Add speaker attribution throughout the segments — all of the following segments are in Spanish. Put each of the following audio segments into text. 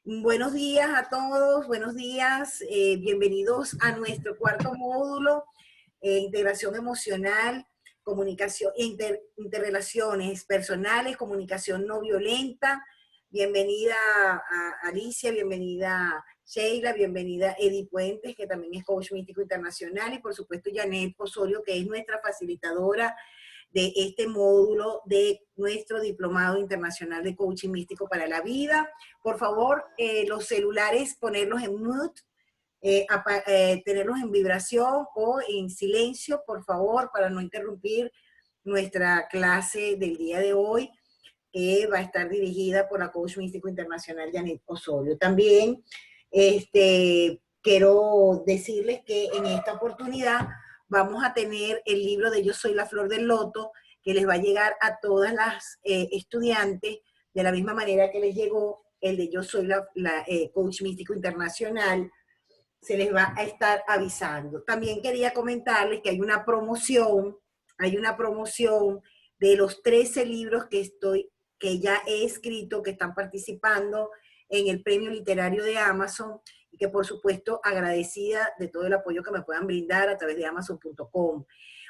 Speaker 1: Buenos días a todos, buenos días, bienvenidos a nuestro cuarto módulo, integración emocional, comunicación, interrelaciones personales, comunicación no violenta. Bienvenida a Alicia, bienvenida Sheila, bienvenida Eddie Puentes, que también es coach místico internacional, y por supuesto Janet Osorio, que es nuestra facilitadora de este módulo de nuestro Diplomado Internacional de Coaching Místico para la Vida. Por favor, los celulares, ponerlos en mute, tenerlos en vibración o en silencio, por favor, para no interrumpir nuestra clase del día de hoy, que va a estar dirigida por la Coach Místico Internacional Janet Osorio. También quiero decirles que en esta oportunidad vamos a tener el libro de Yo Soy la Flor del Loto, que les va a llegar a todas las estudiantes, de la misma manera que les llegó el de Yo Soy la Coach Místico Internacional, se les va a estar avisando. También quería comentarles que hay una promoción de los 13 libros que ya he escrito, que están participando en el premio literario de Amazon, y que por supuesto agradecida de todo el apoyo que me puedan brindar a través de amazon.com.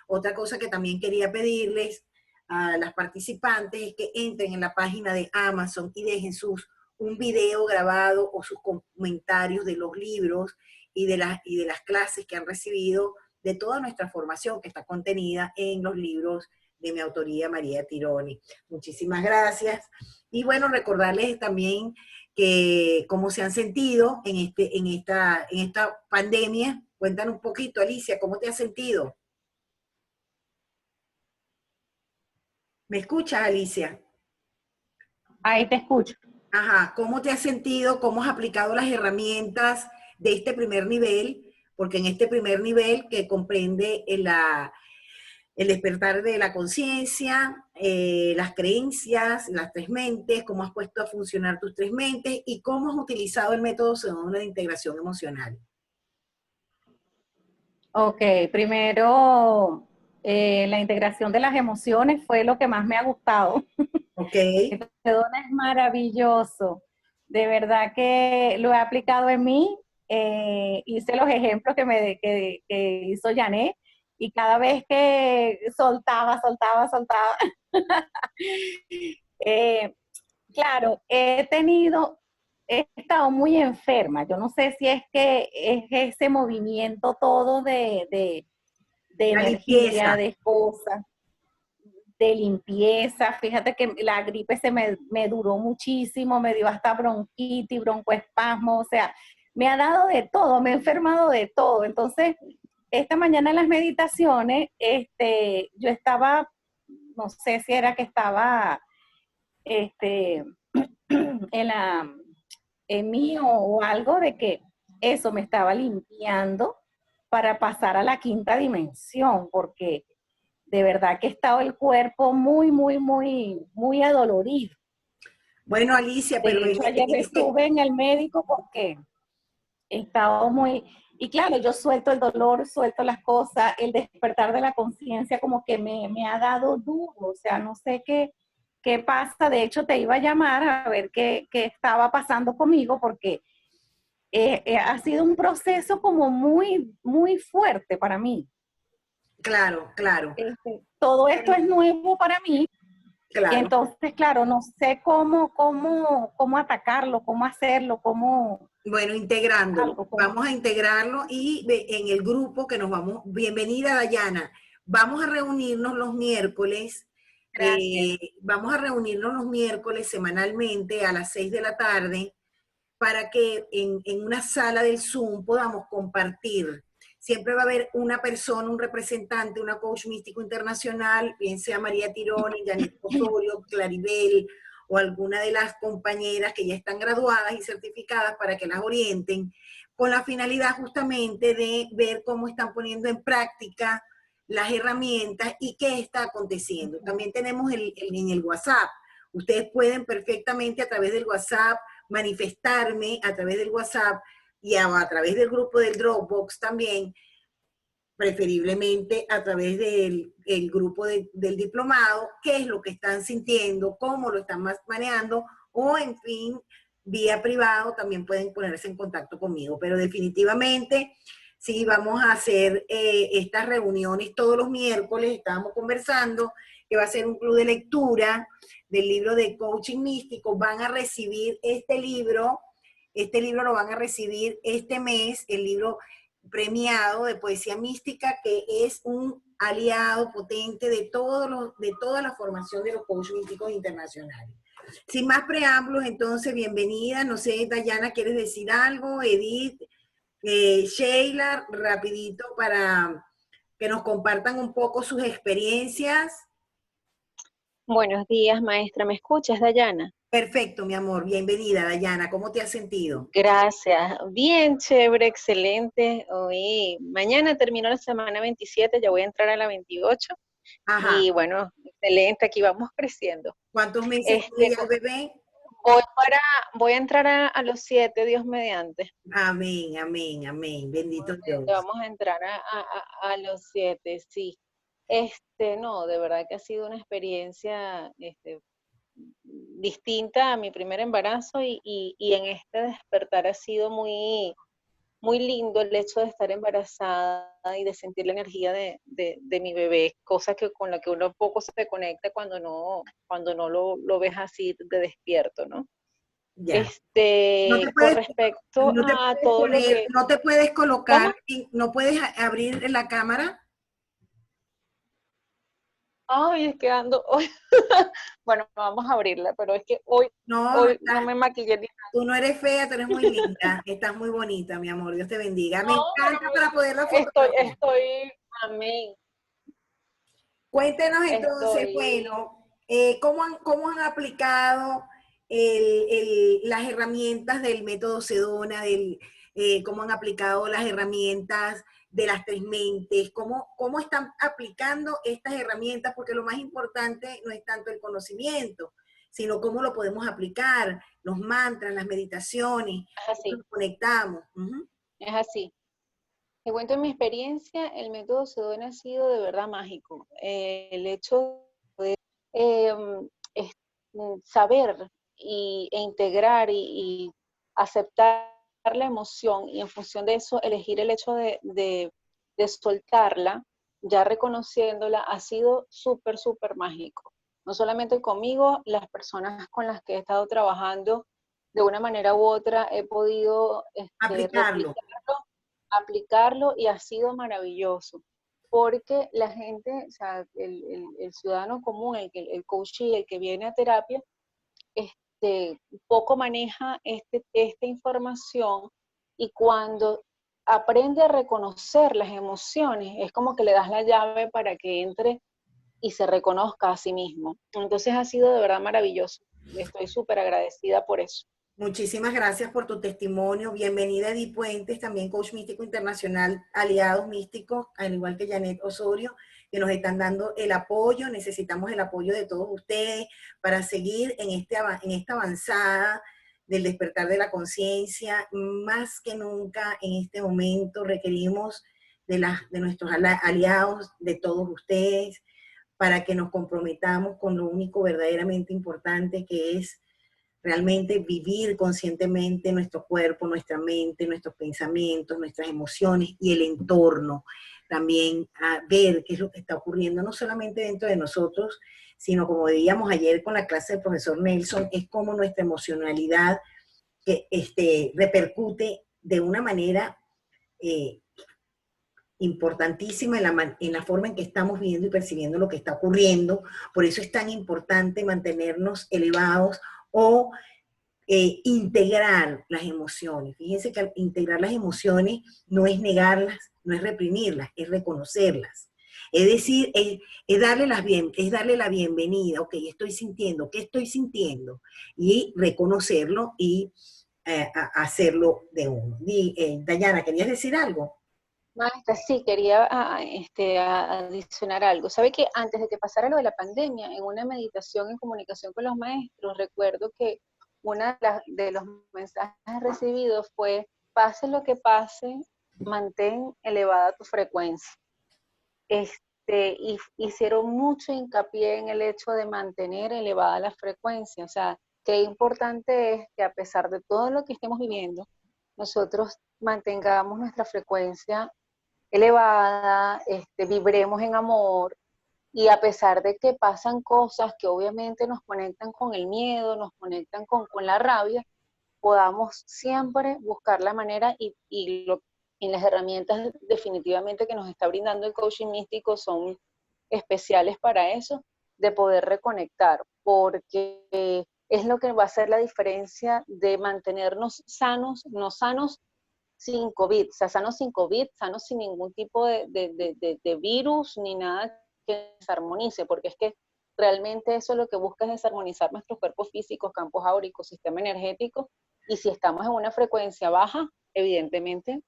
Speaker 1: Otra cosa que también quería pedirles a las participantes es que entren en la página de Amazon y dejen un video grabado o sus comentarios de los libros y de las clases que han recibido, de toda nuestra formación que está contenida en los libros de mi autoría, María Tironi. Muchísimas gracias. Y bueno, recordarles también que cómo se han sentido en esta pandemia. Cuéntanos un poquito, Alicia, ¿cómo te has sentido? ¿Me escuchas, Alicia?
Speaker 2: Ahí te escucho.
Speaker 1: Ajá, ¿cómo te has sentido? ¿Cómo has aplicado las herramientas de este primer nivel? Porque en este primer nivel, que comprende el despertar de la conciencia, las creencias, las tres mentes, cómo has puesto a funcionar tus tres mentes y cómo has utilizado el método Sedona de integración emocional.
Speaker 2: Ok, primero, la integración de las emociones fue lo que más me ha gustado.
Speaker 1: Ok.
Speaker 2: Sedona es maravilloso. De verdad que lo he aplicado en mí. Hice los ejemplos que hizo Janet, y cada vez que soltaba. Claro, he estado muy enferma. Yo no sé si es que es ese movimiento todo de
Speaker 1: La
Speaker 2: energía,
Speaker 1: limpieza.
Speaker 2: de cosas, de limpieza. Fíjate que la gripe me duró muchísimo, me dio hasta bronquitis, broncoespasmo, o sea, me ha dado de todo, me he enfermado de todo. Entonces, esta mañana en las meditaciones, yo estaba, no sé si era que estaba, este, en mí o algo de que eso me estaba limpiando para pasar a la quinta dimensión, porque de verdad que estaba el cuerpo muy adolorido.
Speaker 1: Bueno, Alicia, pero
Speaker 2: De hecho, ayer estuve en el médico porque he estado muy... Y claro, yo suelto el dolor, suelto las cosas, el despertar de la conciencia como que me ha dado duro, o sea, no sé qué pasa. De hecho, te iba a llamar a ver qué estaba pasando conmigo, porque ha sido un proceso como muy fuerte para mí.
Speaker 1: Claro, claro,
Speaker 2: Todo esto es nuevo para mí, y
Speaker 1: claro.
Speaker 2: entonces, claro, no sé cómo atacarlo, cómo hacerlo, cómo
Speaker 1: Bueno, integrándolo.
Speaker 2: algo.
Speaker 1: Vamos a integrarlo y en el grupo que nos vamos, bienvenida Dayana, vamos a reunirnos los miércoles,
Speaker 2: Gracias.
Speaker 1: vamos a reunirnos los miércoles semanalmente a las 6 de la tarde para que en una sala del Zoom podamos compartir. Siempre va a haber una persona, un representante, una coach místico internacional, bien sea María Tironi, Janet Osorio, Claribel, o alguna de las compañeras que ya están graduadas y certificadas para que las orienten, con la finalidad justamente de ver cómo están poniendo en práctica las herramientas y qué está aconteciendo. También tenemos en el WhatsApp. Ustedes pueden perfectamente a través del WhatsApp manifestarme a través del WhatsApp y a través del grupo del Dropbox también, preferiblemente a través del grupo del diplomado, qué es lo que están sintiendo, cómo lo están manejando, o en fin, vía privado también pueden ponerse en contacto conmigo, pero definitivamente sí vamos a hacer estas reuniones todos los miércoles, estábamos conversando que va a ser un club de lectura del libro de coaching místico, van a recibir este libro lo van a recibir este mes, el libro premiado de poesía mística, que es un aliado potente de toda la formación de los coaches místicos internacionales. Sin más preámbulos, entonces, bienvenida. No sé, Dayana, ¿quieres decir algo? Edith, Sheila, rapidito para que nos compartan un poco sus experiencias.
Speaker 3: Buenos días, maestra. ¿Me escuchas, Dayana?
Speaker 1: Perfecto, mi amor. Bienvenida, Dayana. ¿Cómo te has sentido?
Speaker 3: Gracias. Bien, chévere, excelente. Hoy, mañana terminó la semana 27, ya voy a entrar a la 28.
Speaker 1: Ajá.
Speaker 3: Y bueno, excelente, aquí vamos creciendo.
Speaker 1: ¿Cuántos meses tiene ya el bebé?
Speaker 3: Voy voy a entrar a los 7, Dios mediante.
Speaker 1: Amén, amén, amén. Bendito Dios.
Speaker 3: Vamos a entrar a los 7, sí. No, de verdad que ha sido una experiencia, distinta a mi primer embarazo y en este despertar ha sido muy, muy lindo el hecho de estar embarazada y de sentir la energía de mi bebé, cosa que con la que uno poco se conecta cuando no lo ves así de despierto, ¿no?
Speaker 1: Ya.
Speaker 3: Con respecto a todo lo que...
Speaker 1: No te puedes
Speaker 3: ¿Cómo?
Speaker 1: colocar, no puedes abrir la cámara.
Speaker 3: Ay, es que ando hoy. Bueno, vamos a abrirla, pero es que
Speaker 1: No,
Speaker 3: hoy no me maquillé ni nada.
Speaker 1: tú no eres fea, tú eres muy linda, estás muy bonita, mi amor, Dios te bendiga. Me
Speaker 3: No, pero
Speaker 1: encanta para poderla fotografiar.
Speaker 3: estoy, amén.
Speaker 1: Cuéntenos entonces,
Speaker 3: Estoy,
Speaker 1: bueno, cómo han aplicado las herramientas del método Sedona, cómo han aplicado las herramientas de las tres mentes, cómo están aplicando estas herramientas, porque lo más importante no es tanto el conocimiento, sino cómo lo podemos aplicar, los mantras, las meditaciones,
Speaker 3: es
Speaker 1: cómo
Speaker 3: así,
Speaker 1: nos conectamos. Ujú.
Speaker 3: es así. Te cuento mi experiencia, el método Sedona ha sido de verdad mágico. El hecho de eh, es- saber e integrar y aceptar la emoción y en función de eso elegir el hecho de soltarla, ya reconociéndola, ha sido súper, súper mágico. No solamente conmigo, las personas con las que he estado trabajando de una manera u otra he podido
Speaker 1: Aplicarlo.
Speaker 3: replicarlo, aplicarlo y ha sido maravilloso. Porque la gente, o sea, el ciudadano común, el coachee, el que viene a terapia, poco maneja esta información y cuando aprende a reconocer las emociones, es como que le das la llave para que entre y se reconozca a sí mismo. Entonces ha sido de verdad maravilloso. Estoy súper agradecida por eso.
Speaker 1: Muchísimas gracias por tu testimonio. Bienvenida Edith Puentes, también coach místico internacional, aliados místicos, al igual que Janet Osorio, que nos están dando el apoyo. Necesitamos el apoyo de todos ustedes para seguir en esta avanzada del despertar de la conciencia. Más que nunca en este momento requerimos de nuestros aliados, de todos ustedes, para que nos comprometamos con lo único verdaderamente importante, que es realmente vivir conscientemente nuestro cuerpo, nuestra mente, nuestros pensamientos, nuestras emociones y el entorno. También a ver qué es lo que está ocurriendo, no solamente dentro de nosotros, sino como veíamos ayer con la clase del profesor Nelson, es como nuestra emocionalidad que repercute de una manera eh, importantísima en la forma en que estamos viendo y percibiendo lo que está ocurriendo. Por eso es tan importante mantenernos elevados o integrar las emociones. Fíjense que integrar las emociones no es negarlas, no es reprimirlas, es reconocerlas. Es decir, es darle la bienvenida, ok, estoy sintiendo, ¿qué estoy sintiendo? Y reconocerlo y hacerlo de uno. Dayana, ¿querías decir algo?
Speaker 3: Maestra, sí, quería adicionar algo. Sabe que antes de que pasara lo de la pandemia, en una meditación en comunicación con los maestros, recuerdo que uno de los mensajes recibidos fue, pase lo que pase, mantén elevada tu frecuencia. Y hicieron mucho hincapié en el hecho de mantener elevada la frecuencia, o sea, qué importante es que a pesar de todo lo que estemos viviendo, nosotros mantengamos nuestra frecuencia elevada, vibremos en amor, y a pesar de que pasan cosas que obviamente nos conectan con el miedo, nos conectan con la rabia, podamos siempre buscar la manera y las herramientas definitivamente que nos está brindando el coaching místico son especiales para eso, de poder reconectar, porque es lo que va a hacer la diferencia de mantenernos sanos, no sanos sin COVID, o sea, sanos sin COVID, sanos sin ningún tipo de virus ni nada que desarmonice, porque es que realmente eso lo que busca es desarmonizar nuestros cuerpos físicos, campos áuricos, sistema energético, y si estamos en una frecuencia baja, evidentemente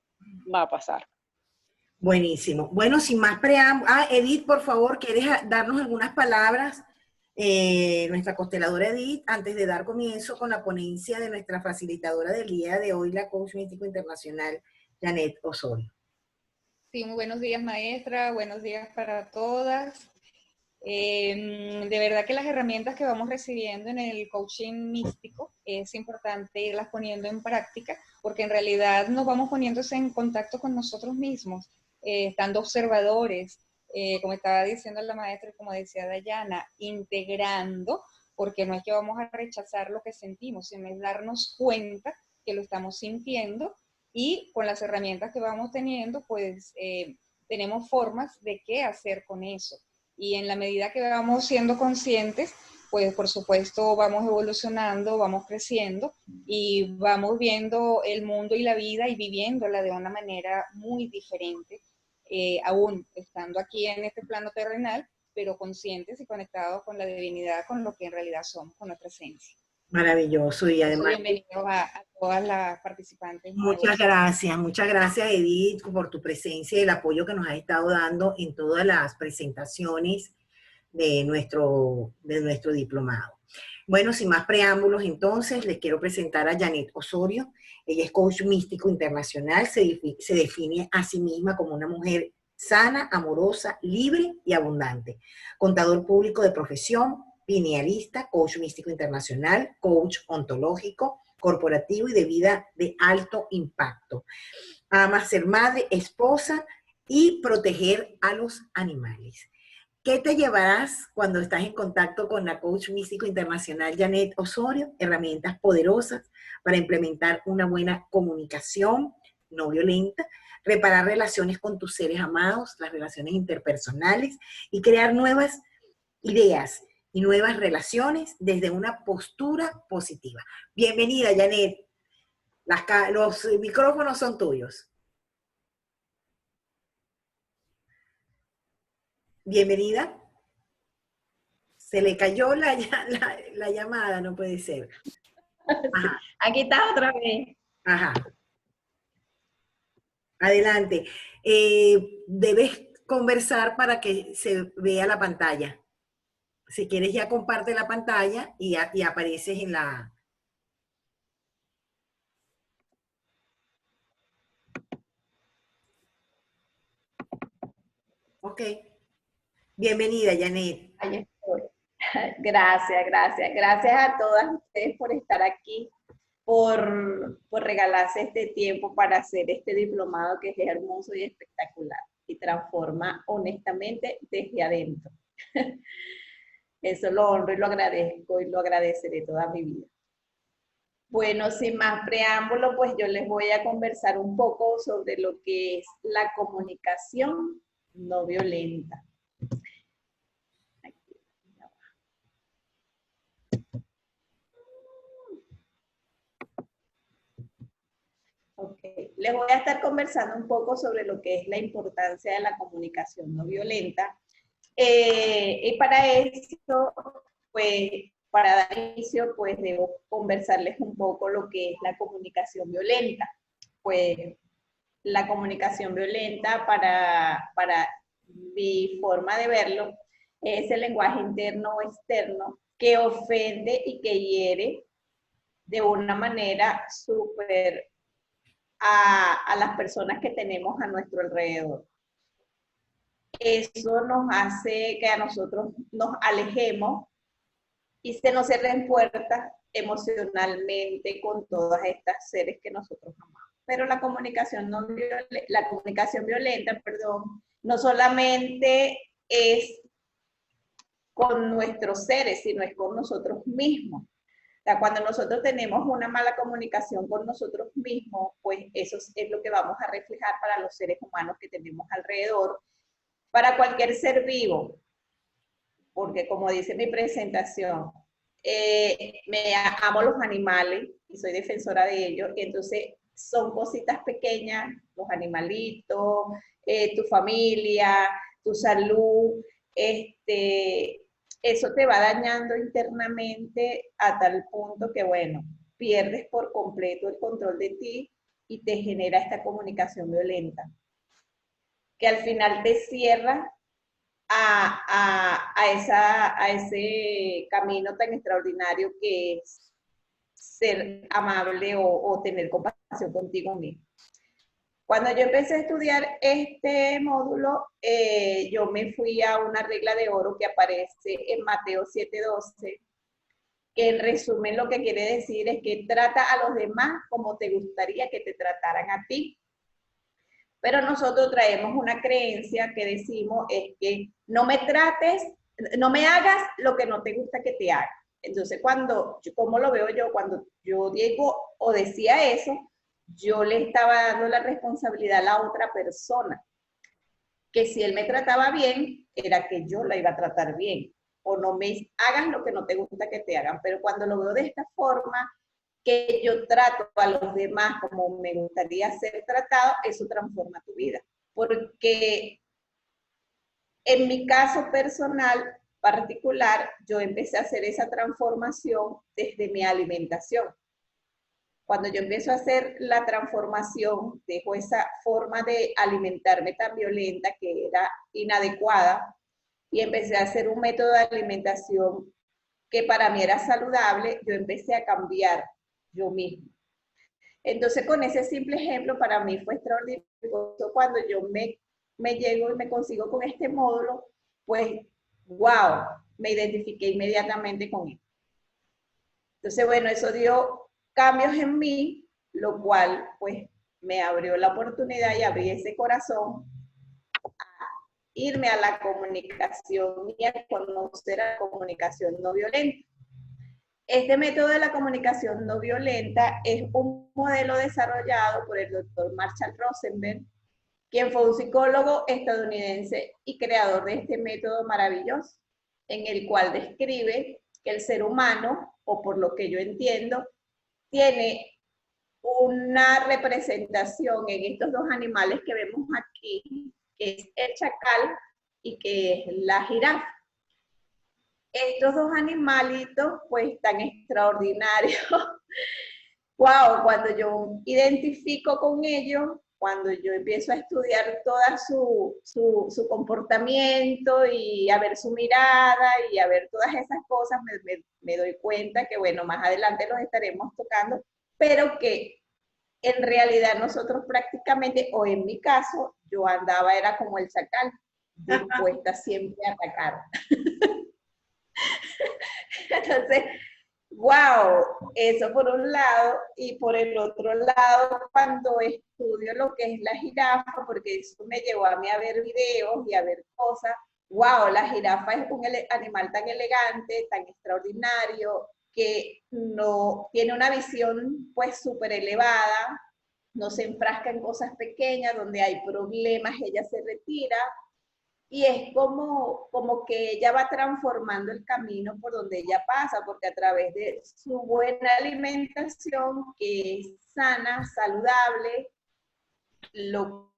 Speaker 3: va a pasar.
Speaker 1: Buenísimo. Bueno, sin más preámbulos. Edith, por favor, ¿quieres darnos algunas palabras? Nuestra consteladora Edith, antes de dar comienzo con la ponencia de nuestra facilitadora del día de hoy, la coach místico internacional, Janet Osorio.
Speaker 4: Sí, muy buenos días, maestra. Buenos días para todas. De verdad que las herramientas que vamos recibiendo en el coaching místico es importante irlas poniendo en práctica, porque en realidad nos vamos poniéndose en contacto con nosotros mismos, estando observadores, como estaba diciendo la maestra y como decía Dayana, integrando, porque no es que vamos a rechazar lo que sentimos, sino es darnos cuenta que lo estamos sintiendo, y con las herramientas que vamos teniendo, pues tenemos formas de qué hacer con eso. Y en la medida que vamos siendo conscientes, pues por supuesto vamos evolucionando, vamos creciendo y vamos viendo el mundo y la vida y viviéndola de una manera muy diferente, aún estando aquí en este plano terrenal, pero conscientes y conectados con la divinidad, con lo que en realidad somos, con nuestra esencia.
Speaker 1: Maravilloso. Y además,
Speaker 4: bienvenidos a todas las participantes.
Speaker 1: muchas gracias Edith por tu presencia y el apoyo que nos has estado dando en todas las presentaciones de nuestro diplomado. Bueno, sin más preámbulos, entonces, les quiero presentar a Janet Osorio. Ella es coach místico internacional, se define a sí misma como una mujer sana, amorosa, libre y abundante. Contador público de profesión, pinealista, coach místico internacional, coach ontológico, corporativo y de vida de alto impacto. Ama ser madre, esposa y proteger a los animales. ¿Qué te llevarás cuando estás en contacto con la coach místico internacional Janet Osorio? Herramientas poderosas para implementar una buena comunicación no violenta, reparar relaciones con tus seres amados, las relaciones interpersonales y crear nuevas ideas y nuevas relaciones desde una postura positiva. Bienvenida, Janet. Los micrófonos son tuyos. Bienvenida. Se le cayó la llamada, no puede ser.
Speaker 5: Ajá. Aquí está otra vez.
Speaker 1: Ajá. Adelante. Debes conversar para que se vea la pantalla. Si quieres ya comparte la pantalla y apareces en la... Ok. Bienvenida, Janet.
Speaker 5: Ahí estoy. Gracias, gracias. Gracias a todas ustedes por estar aquí, por regalarse este tiempo para hacer este diplomado que es hermoso y espectacular y transforma honestamente desde adentro. Eso lo honro y lo agradezco y lo agradeceré toda mi vida. Bueno, sin más preámbulo, pues yo les voy a conversar un poco sobre lo que es la comunicación no violenta. Ok, les voy a estar conversando un poco sobre lo que es la importancia de la comunicación no violenta. Y para eso, pues, para dar inicio, pues debo conversarles un poco lo que es la comunicación violenta. Pues, la comunicación violenta, para mi forma de verlo, es el lenguaje interno o externo que ofende y que hiere de una manera súper a las personas que tenemos a nuestro alrededor. Eso nos hace que a nosotros nos alejemos y se nos cierren puertas emocionalmente con todas estas seres que nosotros amamos. Pero la comunicación no violenta, la comunicación violenta, perdón, no solamente es con nuestros seres, sino es con nosotros mismos. O sea, cuando nosotros tenemos una mala comunicación con nosotros mismos, pues eso es lo que vamos a reflejar para los seres humanos que tenemos alrededor, para cualquier ser vivo, porque como dice mi presentación, amo los animales y soy defensora de ellos, y entonces son cositas pequeñas, los animalitos, tu familia, tu salud, eso te va dañando internamente a tal punto que, bueno, pierdes por completo el control de ti y te genera esta comunicación violenta, que al final te cierra a ese camino tan extraordinario que es ser amable o tener compasión contigo mismo. Cuando yo empecé a estudiar este módulo, yo me fui a una regla de oro que aparece en Mateo 7:12, que en resumen lo que quiere decir es que trata a los demás como te gustaría que te trataran a ti. Pero nosotros traemos una creencia que decimos es que no me trates, no me hagas lo que no te gusta que te haga. Entonces, ¿cómo lo veo yo? Cuando yo digo o decía eso, yo le estaba dando la responsabilidad a la otra persona, que si él me trataba bien, era que yo la iba a tratar bien, o no me hagas lo que no te gusta que te hagan. Pero cuando lo veo de esta forma, que yo trato a los demás como me gustaría ser tratado, eso transforma tu vida. Porque en mi caso personal, particular, yo empecé a hacer esa transformación desde mi alimentación. Cuando yo empiezo a hacer la transformación, dejo esa forma de alimentarme tan violenta que era inadecuada y empecé a hacer un método de alimentación que para mí era saludable, yo empecé a cambiar yo misma. Entonces, con ese simple ejemplo, para mí fue extraordinario. Cuando yo me llego y me consigo con este módulo, pues, wow, me identifiqué inmediatamente con él. Entonces, bueno, eso dio cambios en mí, lo cual, pues, me abrió la oportunidad y abrí ese corazón a irme a la comunicación y a conocer a la comunicación no violenta. Este método de la comunicación no violenta es un modelo desarrollado por el doctor Marshall Rosenberg, quien fue un psicólogo estadounidense y creador de este método maravilloso, en el cual describe que el ser humano, o por lo que yo entiendo, tiene una representación en estos dos animales que vemos aquí, que es el chacal y que es la jirafa. Estos dos animalitos, pues, tan extraordinarios. Wow, cuando yo identifico con ellos, cuando yo empiezo a estudiar toda su comportamiento y a ver su mirada y a ver todas esas cosas, me doy cuenta que, bueno, más adelante los estaremos tocando, pero que en realidad nosotros prácticamente, o en mi caso, yo andaba, era como el chacal, dispuesta siempre a atacar. Entonces, wow, eso por un lado, y por el otro lado, cuando estudio lo que es la jirafa, porque eso me llevó a mí a ver videos y a ver cosas, wow, la jirafa es un animal tan elegante, tan extraordinario, que no tiene una visión pues súper elevada, no se enfrasca en cosas pequeñas, donde hay problemas, ella se retira, y es como que ella va transformando el camino por donde ella pasa, porque a través de su buena alimentación, que es sana, saludable, lo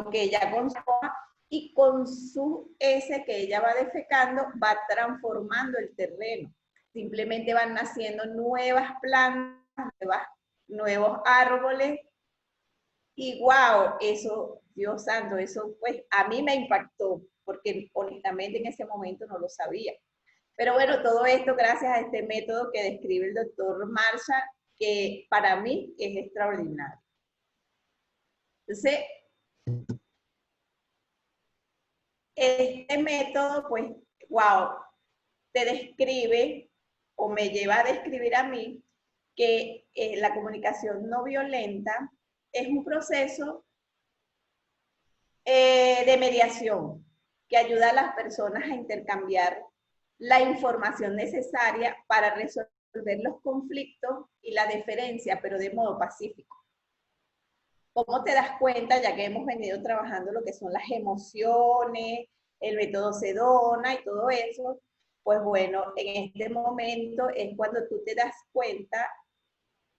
Speaker 5: que ella consuma, y con su ese que ella va defecando, va transformando el terreno. Simplemente van naciendo nuevas plantas, nuevos árboles, y wow, eso, Dios santo, eso pues a mí me impactó, porque honestamente en ese momento no lo sabía. Pero bueno, todo esto gracias a este método que describe el doctor Marshall, que para mí es extraordinario. Entonces, este método, pues, wow, te describe o me lleva a describir a mí que la comunicación no violenta es un proceso de mediación que ayuda a las personas a intercambiar la información necesaria para resolver los conflictos y la diferencia, pero de modo pacífico. ¿Cómo te das cuenta, ya que hemos venido trabajando lo que son las emociones, el método Sedona y todo eso? Pues bueno, en este momento es cuando tú te das cuenta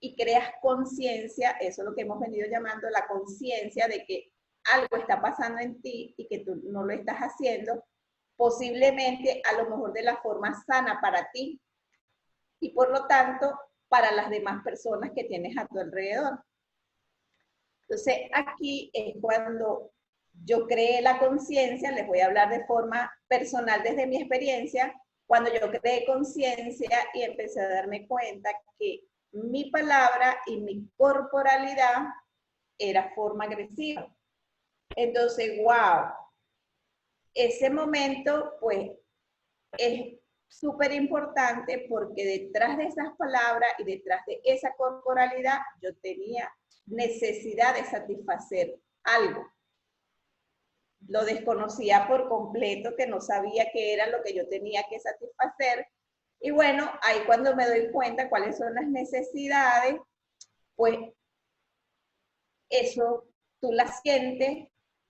Speaker 5: y creas conciencia, eso es lo que hemos venido llamando la conciencia de que algo está pasando en ti y que tú no lo estás haciendo, posiblemente a lo mejor de la forma sana para ti y por lo tanto para las demás personas que tienes a tu alrededor. Entonces aquí es cuando yo creé la conciencia, les voy a hablar de forma personal desde mi experiencia, cuando yo creé conciencia y empecé a darme cuenta que mi palabra y mi corporalidad era forma agresiva. Entonces, wow, ese momento pues es súper importante porque detrás de esas palabras y detrás de esa corporalidad yo tenía necesidad de satisfacer algo. Lo desconocía por completo, que no sabía qué era lo que yo tenía que satisfacer. Y bueno, ahí cuando me doy cuenta cuáles son las necesidades, pues eso tú las sientes,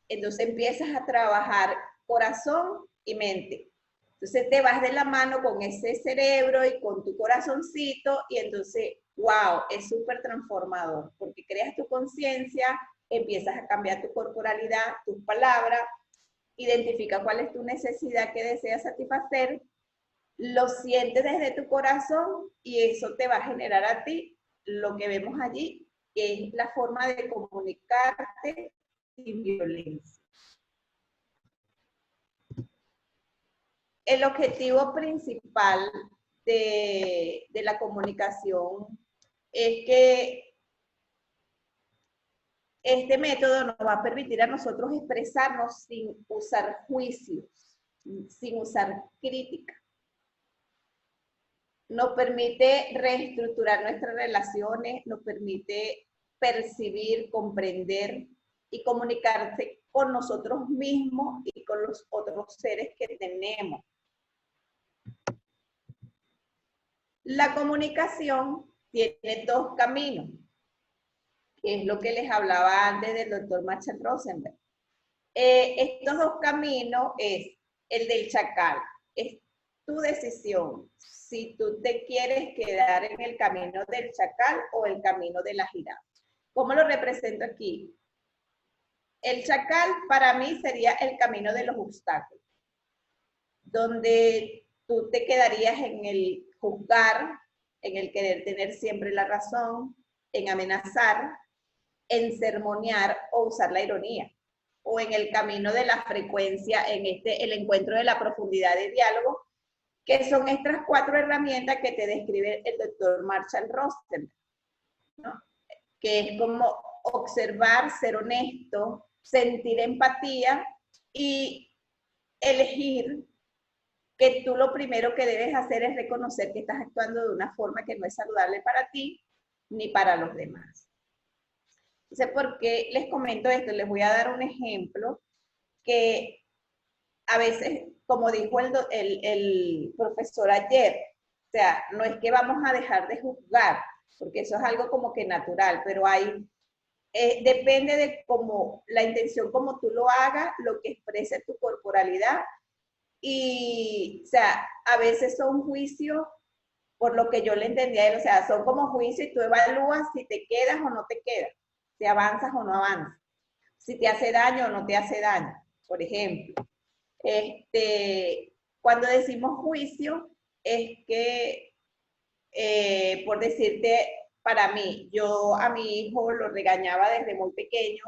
Speaker 5: entonces empiezas a trabajar corazón y mente. Entonces te vas de la mano con ese cerebro y con tu corazoncito y entonces, wow, es súper transformador porque creas tu conciencia, empiezas a cambiar tu corporalidad, tus palabras, identifica cuál es tu necesidad que deseas satisfacer, lo sientes desde tu corazón y eso te va a generar a ti lo que vemos allí, que es la forma de comunicarte sin violencia. El objetivo principal de la comunicación es que este método nos va a permitir a nosotros expresarnos sin usar juicios, sin usar crítica. Nos permite reestructurar nuestras relaciones, nos permite percibir, comprender y comunicarse con nosotros mismos y con los otros seres que tenemos. La comunicación tiene dos caminos, que es lo que les hablaba antes del doctor Marshall Rosenberg. Estos dos caminos es el del chacal, es tu decisión, si tú te quieres quedar en el camino del chacal o el camino de la jirafa. ¿Cómo lo represento aquí? El chacal para mí sería el camino de los obstáculos, donde tú te quedarías en el juzgar, en el querer tener siempre la razón, en amenazar, en sermonear o usar la ironía, o en el camino de la frecuencia, en el encuentro de la profundidad de diálogo, que son estas 4 herramientas que te describe el doctor Marshall Rosenberg, ¿no? Que es como observar, ser honesto, sentir empatía y elegir que tú lo primero que debes hacer es reconocer que estás actuando de una forma que no es saludable para ti ni para los demás. Entonces, ¿por qué les comento esto? Les voy a dar un ejemplo que a veces, como dijo el profesor ayer, o sea, no es que vamos a dejar de juzgar, porque eso es algo como que natural, pero hay, depende de cómo, la intención como tú lo hagas, lo que exprese tu corporalidad, y, o sea, a veces son juicios, por lo que yo le entendía a él, o sea, son como juicios y tú evalúas si te quedas o no te quedas, si avanzas o no avanzas, si te hace daño o no te hace daño, por ejemplo. Cuando decimos juicio, es que, por decirte, para mí, yo a mi hijo lo regañaba desde muy pequeño,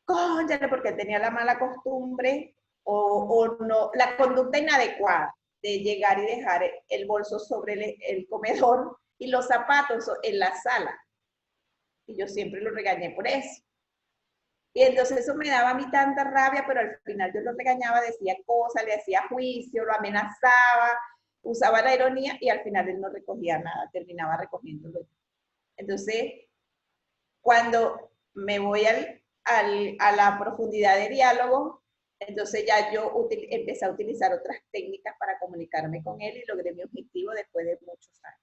Speaker 5: cónchale, porque tenía la mala costumbre o no, la conducta inadecuada de llegar y dejar el bolso sobre el comedor y los zapatos en la sala. Y yo siempre lo regañé por eso. Y entonces eso me daba a mí tanta rabia, pero al final yo lo regañaba, decía cosas, le hacía juicio, lo amenazaba, usaba la ironía y al final él no recogía nada, terminaba recogiéndolo. Entonces, cuando me voy a la profundidad de diálogo, entonces ya yo empecé a utilizar otras técnicas para comunicarme con él y logré mi objetivo después de muchos años.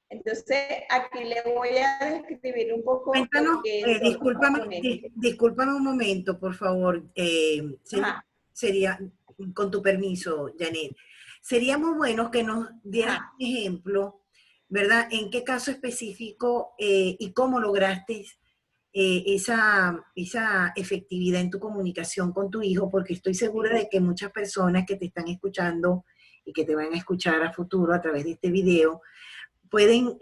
Speaker 5: Entonces, aquí le voy a describir un poco
Speaker 1: Cuéntanos,
Speaker 5: lo que son los componentes.
Speaker 1: discúlpame un momento, por favor.
Speaker 5: Ajá.
Speaker 1: Sería, con tu permiso, Janet, sería muy bueno que nos dieras
Speaker 5: Ajá.
Speaker 1: un ejemplo, ¿verdad? ¿En qué caso específico y cómo lograste esa efectividad en tu comunicación con tu hijo? Porque estoy segura de que muchas personas que te están escuchando y que te van a escuchar a futuro a través de este video, pueden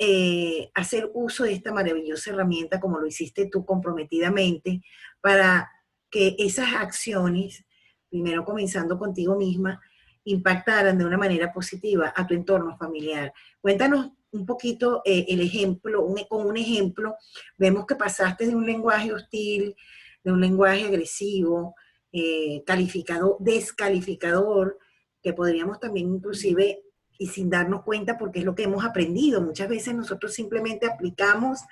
Speaker 1: hacer uso de esta maravillosa herramienta como lo hiciste tú comprometidamente para que esas acciones, primero comenzando contigo misma, impactaran de una manera positiva a tu entorno familiar. Cuéntanos un poquito el ejemplo, con un ejemplo, vemos que pasaste de un lenguaje hostil, de un lenguaje agresivo, descalificador, que podríamos también inclusive y sin darnos cuenta porque es lo que hemos aprendido. Muchas veces nosotros simplemente aplicamos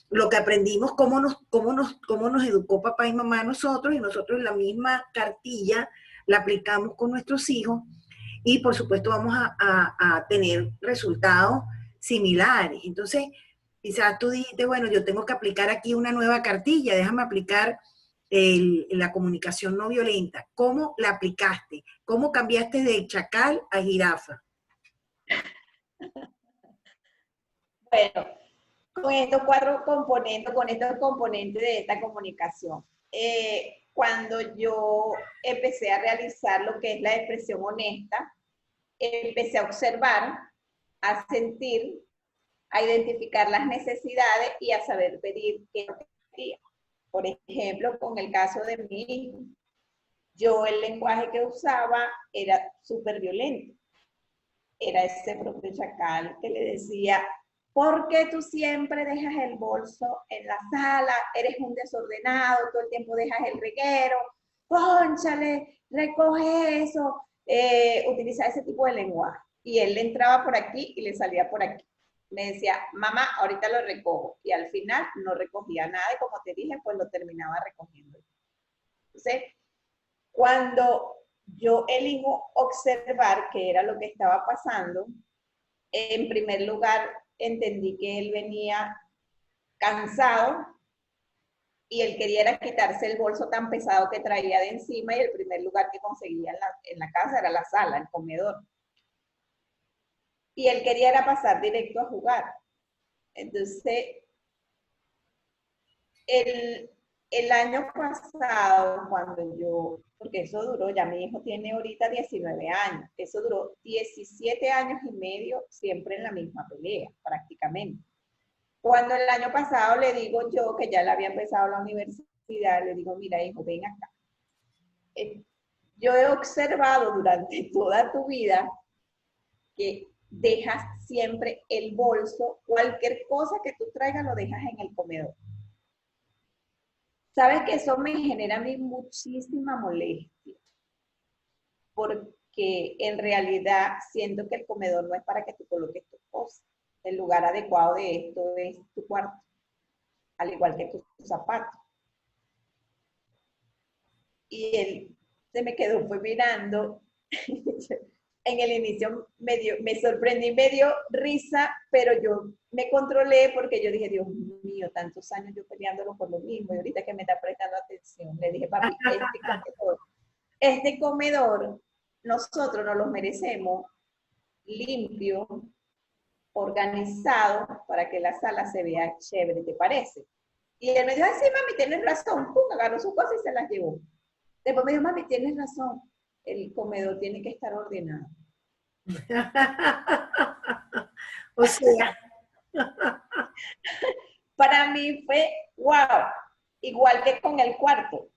Speaker 1: lo que aprendimos, cómo nos educó papá y mamá a nosotros, y nosotros la misma cartilla la aplicamos con nuestros hijos y por supuesto vamos a tener resultados similares. Entonces, quizás tú dijiste, bueno, yo tengo que aplicar aquí una nueva cartilla, déjame aplicar la comunicación no violenta. ¿Cómo la aplicaste? ¿Cómo cambiaste de chacal a jirafa?
Speaker 5: Bueno, con estos componentes de esta comunicación. Cuando yo empecé a realizar lo que es la expresión honesta, empecé a observar, a sentir, a identificar las necesidades y a saber pedir qué quería. Por ejemplo, con el caso de mi hijo, yo el lenguaje que usaba era súper violento. Era ese propio chacal que le decía, ¿por qué tú siempre dejas el bolso en la sala? Eres un desordenado, todo el tiempo dejas el reguero, cónchale, recoge eso. Utiliza ese tipo de lenguaje. Y él le entraba por aquí y le salía por aquí. Me decía, mamá, ahorita lo recojo. Y al final no recogía nada y como te dije, pues lo terminaba recogiendo. Entonces, cuando yo elijo observar qué era lo que estaba pasando, en primer lugar entendí que él venía cansado y él quería era quitarse el bolso tan pesado que traía de encima y el primer lugar que conseguía en la casa era la sala, el comedor. Y él quería era pasar directo a jugar. Entonces, el año pasado, cuando yo, porque eso duró, ya mi hijo tiene ahorita 19 años, eso duró 17 años y medio siempre en la misma pelea, prácticamente. Cuando el año pasado le digo yo, que ya le había empezado la universidad, le digo, mira hijo, ven acá. Yo he observado durante toda tu vida que dejas siempre el bolso, cualquier cosa que tú traigas lo dejas en el comedor. Sabes que eso me genera a mí muchísima molestia, porque en realidad siento que el comedor no es para que tú coloques tus cosas. El lugar adecuado de esto es tu cuarto, al igual que tus zapatos. Y él se me quedó, fue mirando. En el inicio me sorprendí, me dio risa, pero yo me controlé porque yo dije, Dios mío, tantos años yo peleándolo por lo mismo, y ahorita que me está prestando atención, le dije, papi, este comedor nosotros nos lo merecemos limpio, organizado, para que la sala se vea chévere, ¿te parece? Y él me dijo, ay, sí, mami, tienes razón, pum, agarró sus cosas y se las llevó. Después me dijo, mami, tienes razón, el comedor tiene que estar ordenado.
Speaker 1: O sea,
Speaker 5: para mí fue wow, igual que con el cuarto.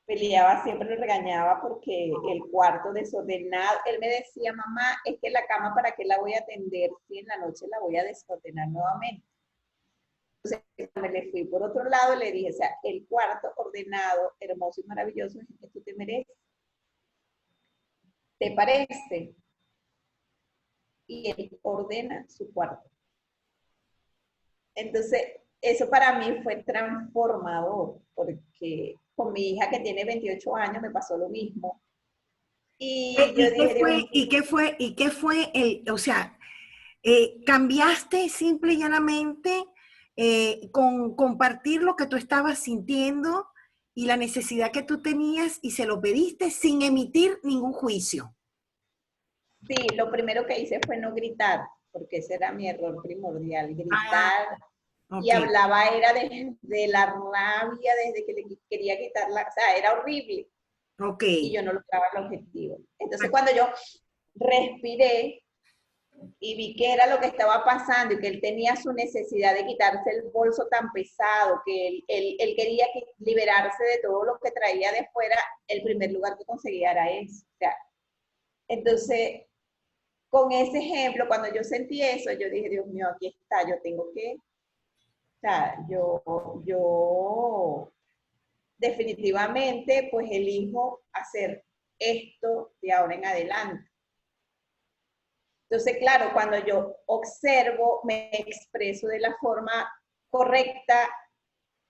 Speaker 5: Peleaba, siempre lo regañaba porque el cuarto desordenado, él me decía, mamá, es que la cama, ¿para qué la voy a atender si en la noche la voy a desordenar nuevamente? Entonces me le fui por otro lado y le dije, o sea, el cuarto ordenado, hermoso y maravilloso es el que tú te mereces. ¿te parece? Y él ordena su cuarto. Entonces, eso para mí fue transformador, porque con mi hija que tiene 28 años me pasó lo mismo. Y yo dije, Dios mío,
Speaker 1: ¿Y qué fue o sea, cambiaste simple y llanamente con compartir lo que tú estabas sintiendo y la necesidad que tú tenías y se lo pediste sin emitir ningún juicio?
Speaker 5: sí, lo primero que hice fue no gritar, porque ese era mi error primordial,
Speaker 1: Ah,
Speaker 5: gritar. Y
Speaker 1: ok,
Speaker 5: hablaba era de la rabia, desde que le quería quitar o sea, era horrible.
Speaker 1: ok.
Speaker 5: Y yo no lograba el objetivo. Entonces cuando yo respiré y vi que era lo que estaba pasando y que él tenía su necesidad de quitarse el bolso tan pesado, que él quería liberarse de todo lo que traía de fuera, el primer lugar que conseguía era ese. O sea, entonces, con ese ejemplo, cuando yo sentí eso, yo dije, Dios mío, aquí está, yo tengo que, o sea, yo definitivamente pues elijo hacer esto de ahora en adelante. Entonces, claro, cuando yo observo, me expreso de la forma correcta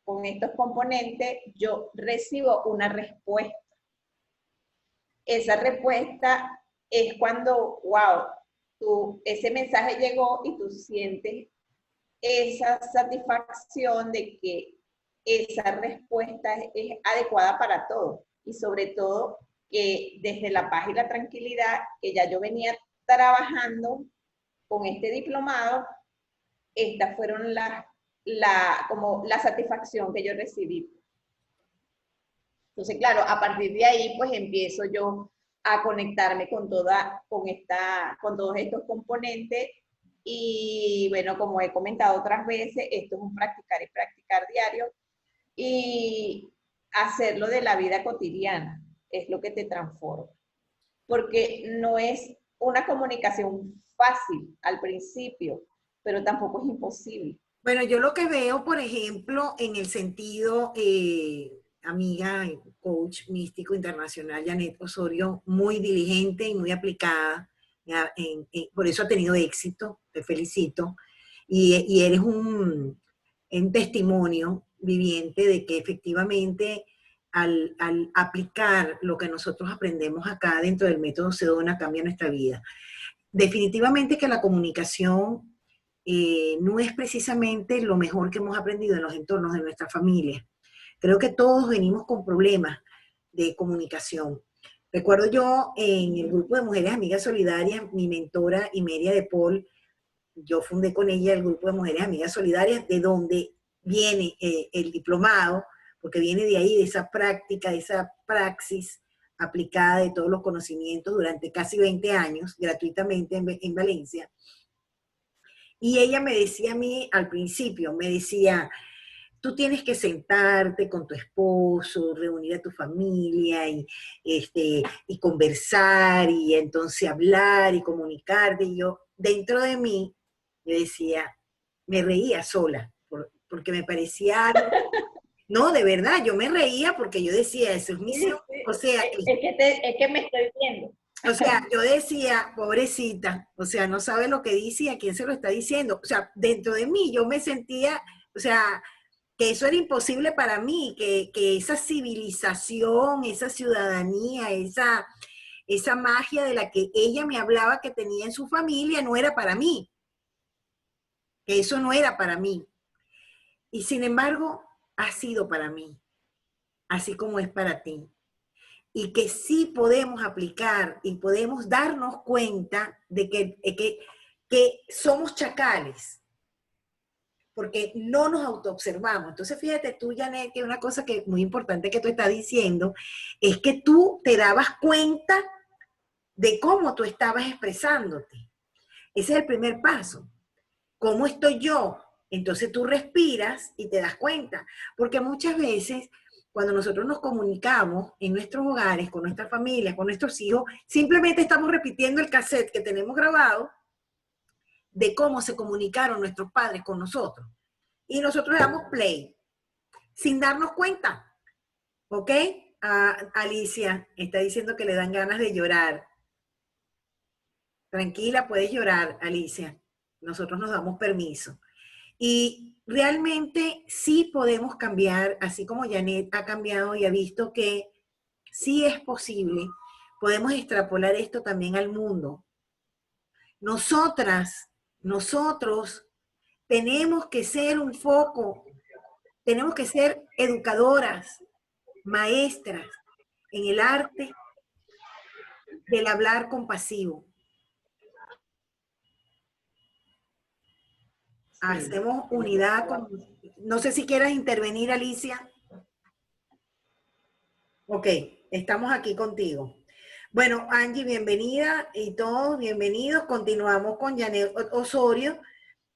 Speaker 5: con estos componentes, yo recibo una respuesta. Esa respuesta es cuando, wow, ese mensaje llegó y tú sientes esa satisfacción de que esa respuesta es adecuada para todo. Y sobre todo que desde la paz y la tranquilidad que ya yo venía trabajando con este diplomado, estas fueron como la satisfacción que yo recibí. Entonces, claro, a partir de ahí, pues empiezo yo a conectarme con con todos estos componentes. Y bueno, como he comentado otras veces, esto es un practicar y practicar diario. Y hacerlo de la vida cotidiana es lo que te transforma. Porque no es una comunicación fácil al principio, pero tampoco es imposible.
Speaker 1: Bueno, yo lo que veo, por ejemplo, en el sentido, amiga, coach místico internacional, Janet Osorio, muy diligente y muy aplicada, por eso ha tenido éxito, te felicito, y eres un testimonio viviente de que efectivamente al aplicar lo que nosotros aprendemos acá dentro del método Sedona cambia nuestra vida. Definitivamente que la comunicación no es precisamente lo mejor que hemos aprendido en los entornos de nuestra familia. Creo que todos venimos con problemas de comunicación. Recuerdo yo en el grupo de Mujeres Amigas Solidarias, mi mentora Imeria de Paul, yo fundé con ella el grupo de Mujeres Amigas Solidarias, de donde viene el diplomado, porque viene de ahí, de esa práctica, de esa praxis aplicada de todos los conocimientos durante casi 20 años, gratuitamente en Valencia. Y ella me decía a mí al principio, me decía, tú tienes que sentarte con tu esposo, reunir a tu familia y conversar y entonces hablar y comunicarte. Y yo, dentro de mí, yo decía, me reía sola, porque me parecía algo. No, de verdad, yo me reía porque yo decía, eso es misión. O sea,
Speaker 5: Es que me estoy viendo.
Speaker 1: yo decía, pobrecita, o sea, no sabe lo que dice y a quién se lo está diciendo. O sea, dentro de mí yo me sentía, o sea, que eso era imposible para mí, que esa civilización, esa ciudadanía, esa magia de la que ella me hablaba que tenía en su familia no era para mí, que eso no era para mí. Y sin embargo, ha sido para mí, así como es para ti. Y que sí podemos aplicar y podemos darnos cuenta de que somos chacales, porque no nos autoobservamos. Entonces, fíjate tú, Janet, que una cosa que muy importante que tú estás diciendo es que tú te dabas cuenta de cómo tú estabas expresándote. Ese es el primer paso. ¿Cómo estoy yo? Entonces tú respiras y te das cuenta, porque muchas veces cuando nosotros nos comunicamos en nuestros hogares, con nuestras familias, con nuestros hijos, simplemente estamos repitiendo el cassette que tenemos grabado de cómo se comunicaron nuestros padres con nosotros. Y nosotros le damos play, sin darnos cuenta. ¿Ok? Alicia está diciendo que le dan ganas de llorar. Tranquila, puedes llorar, Alicia. Nosotros nos damos permiso. Y realmente sí podemos cambiar, así como Janet ha cambiado y ha visto que sí es posible, podemos extrapolar esto también al mundo. Nosotros tenemos que ser un foco, tenemos que ser educadoras, maestras en el arte del hablar compasivo. Hacemos unidad con... No sé si quieras intervenir, Alicia. Ok, estamos aquí contigo. Bueno, Angie, bienvenida y todos bienvenidos. Continuamos con Janet Osorio,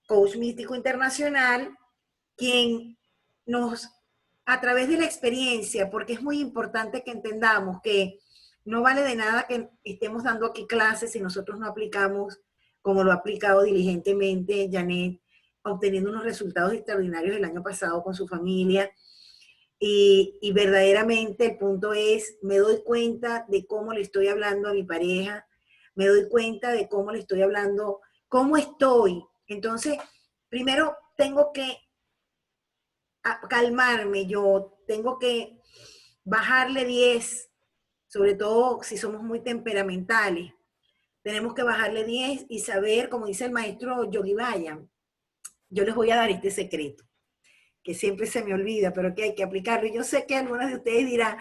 Speaker 1: coach místico internacional, quien nos, a través de la experiencia, porque es muy importante que entendamos que no vale de nada que estemos dando aquí clases si nosotros no aplicamos como lo ha aplicado diligentemente Janet, obteniendo unos resultados extraordinarios el año pasado con su familia. Y verdaderamente el punto es, me doy cuenta de cómo le estoy hablando a mi pareja, me doy cuenta de cómo le estoy hablando, cómo estoy. Entonces, primero tengo que calmarme yo, tengo que bajarle 10, sobre todo si somos muy temperamentales. Tenemos que bajarle 10 y saber, como dice el maestro Yogi Bayan, yo les voy a dar este secreto, que siempre se me olvida, pero que hay que aplicarlo. Y yo sé que algunas de ustedes dirán,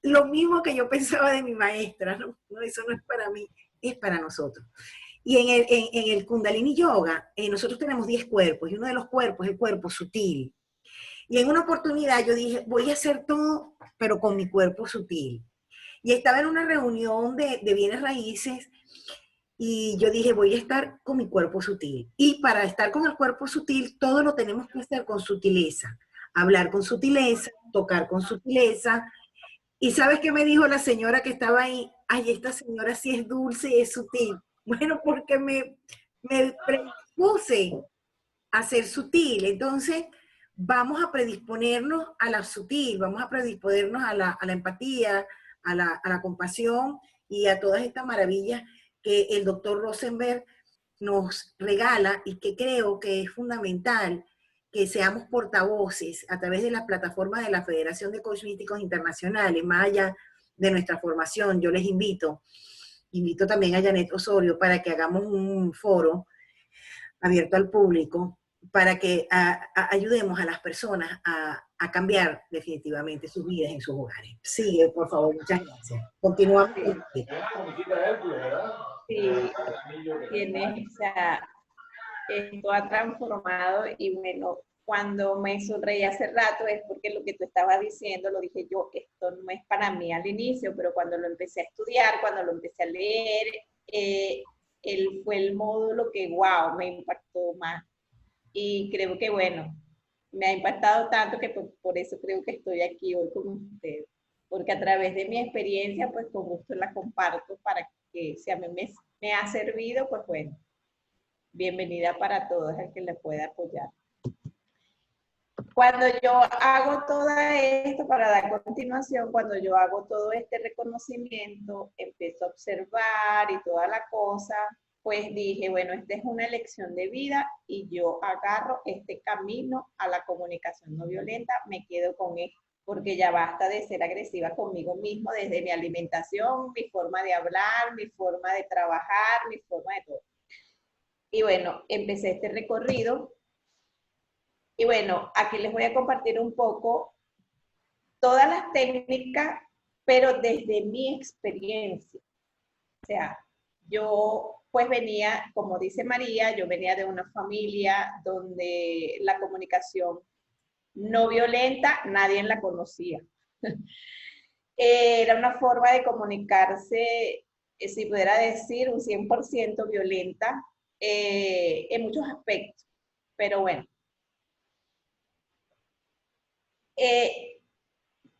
Speaker 1: lo mismo que yo pensaba de mi maestra, ¿no? No, eso no es para mí, es para nosotros. Y en el Kundalini Yoga, nosotros tenemos 10 cuerpos, y uno de los cuerpos es el cuerpo sutil. Y en una oportunidad yo dije, voy a hacer todo, pero con mi cuerpo sutil. Y estaba en una reunión de bienes raíces, y yo dije, voy a estar con mi cuerpo sutil. Y para estar con el cuerpo sutil, todo lo tenemos que hacer con sutileza. Hablar con sutileza, tocar con sutileza. ¿Y sabes qué me dijo la señora que estaba ahí? Ay, esta señora sí es dulce y es sutil. Bueno, porque me predispuse a ser sutil. Entonces, vamos a predisponernos a la sutil, vamos a predisponernos a la empatía, a la compasión y a todas estas maravillas que el doctor Rosenberg nos regala y que creo que es fundamental que seamos portavoces a través de las plataformas de la Federación de Coaches Místicos Internacionales, más allá de nuestra formación. Yo les invito también a Janet Osorio para que hagamos un foro abierto al público para que ayudemos a las personas a cambiar definitivamente sus vidas en sus hogares. Sigue, por favor, muchas gracias. Continuamos.
Speaker 5: Sí, tienes, o sea, esto ha transformado y bueno, cuando me sonreí hace rato es porque lo que tú estabas diciendo, lo dije yo, esto no es para mí al inicio, pero cuando lo empecé a estudiar, cuando lo empecé a leer, fue el módulo que, wow, me impactó más. Y creo que, bueno, me ha impactado tanto que por eso creo que estoy aquí hoy con ustedes. Porque a través de mi experiencia, pues con gusto la comparto para que si a mí me ha servido, pues bueno, bienvenida para todos el que le pueda apoyar. Cuando yo hago todo esto, para dar continuación, cuando yo hago todo este reconocimiento, empiezo a observar y toda la cosa, pues dije, bueno, esta es una elección de vida y yo agarro este camino a la comunicación no violenta, me quedo con esto, porque ya basta de ser agresiva conmigo mismo, desde mi alimentación, mi forma de hablar, mi forma de trabajar, mi forma de todo. Y bueno, empecé este recorrido. Y bueno, aquí les voy a compartir un poco todas las técnicas, pero desde mi experiencia. O sea, yo pues venía, como dice María, yo venía de una familia donde la comunicación no violenta, nadie la conocía. Era una forma de comunicarse, si pudiera decir, un 100% violenta en muchos aspectos. Pero bueno.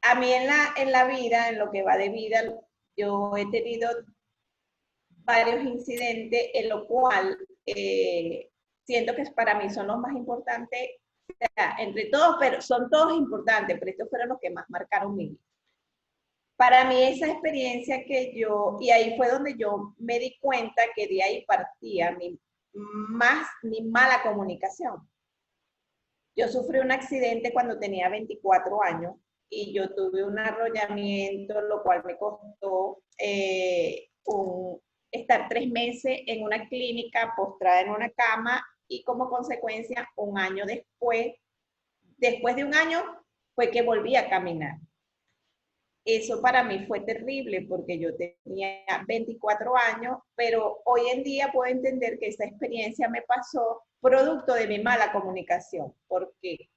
Speaker 5: A mí en la vida, en lo que va de vida, yo he tenido varios incidentes en lo cual siento que para mí son los más importantes, o sea, entre todos, pero son todos importantes, pero estos fueron los que más marcaron mi vida. para mí esa experiencia que yo, y ahí fue donde yo me di cuenta que de ahí partía mi mala comunicación. Yo sufrí un accidente cuando tenía 24 años y yo tuve un arrollamiento, lo cual me costó estar 3 meses en una clínica, postrada en una cama, y como consecuencia, un año después de un año, fue que volví a caminar. Eso para mí fue terrible porque yo tenía 24 años, pero hoy en día puedo entender que esa experiencia me pasó producto de mi mala comunicación. ¿Por qué?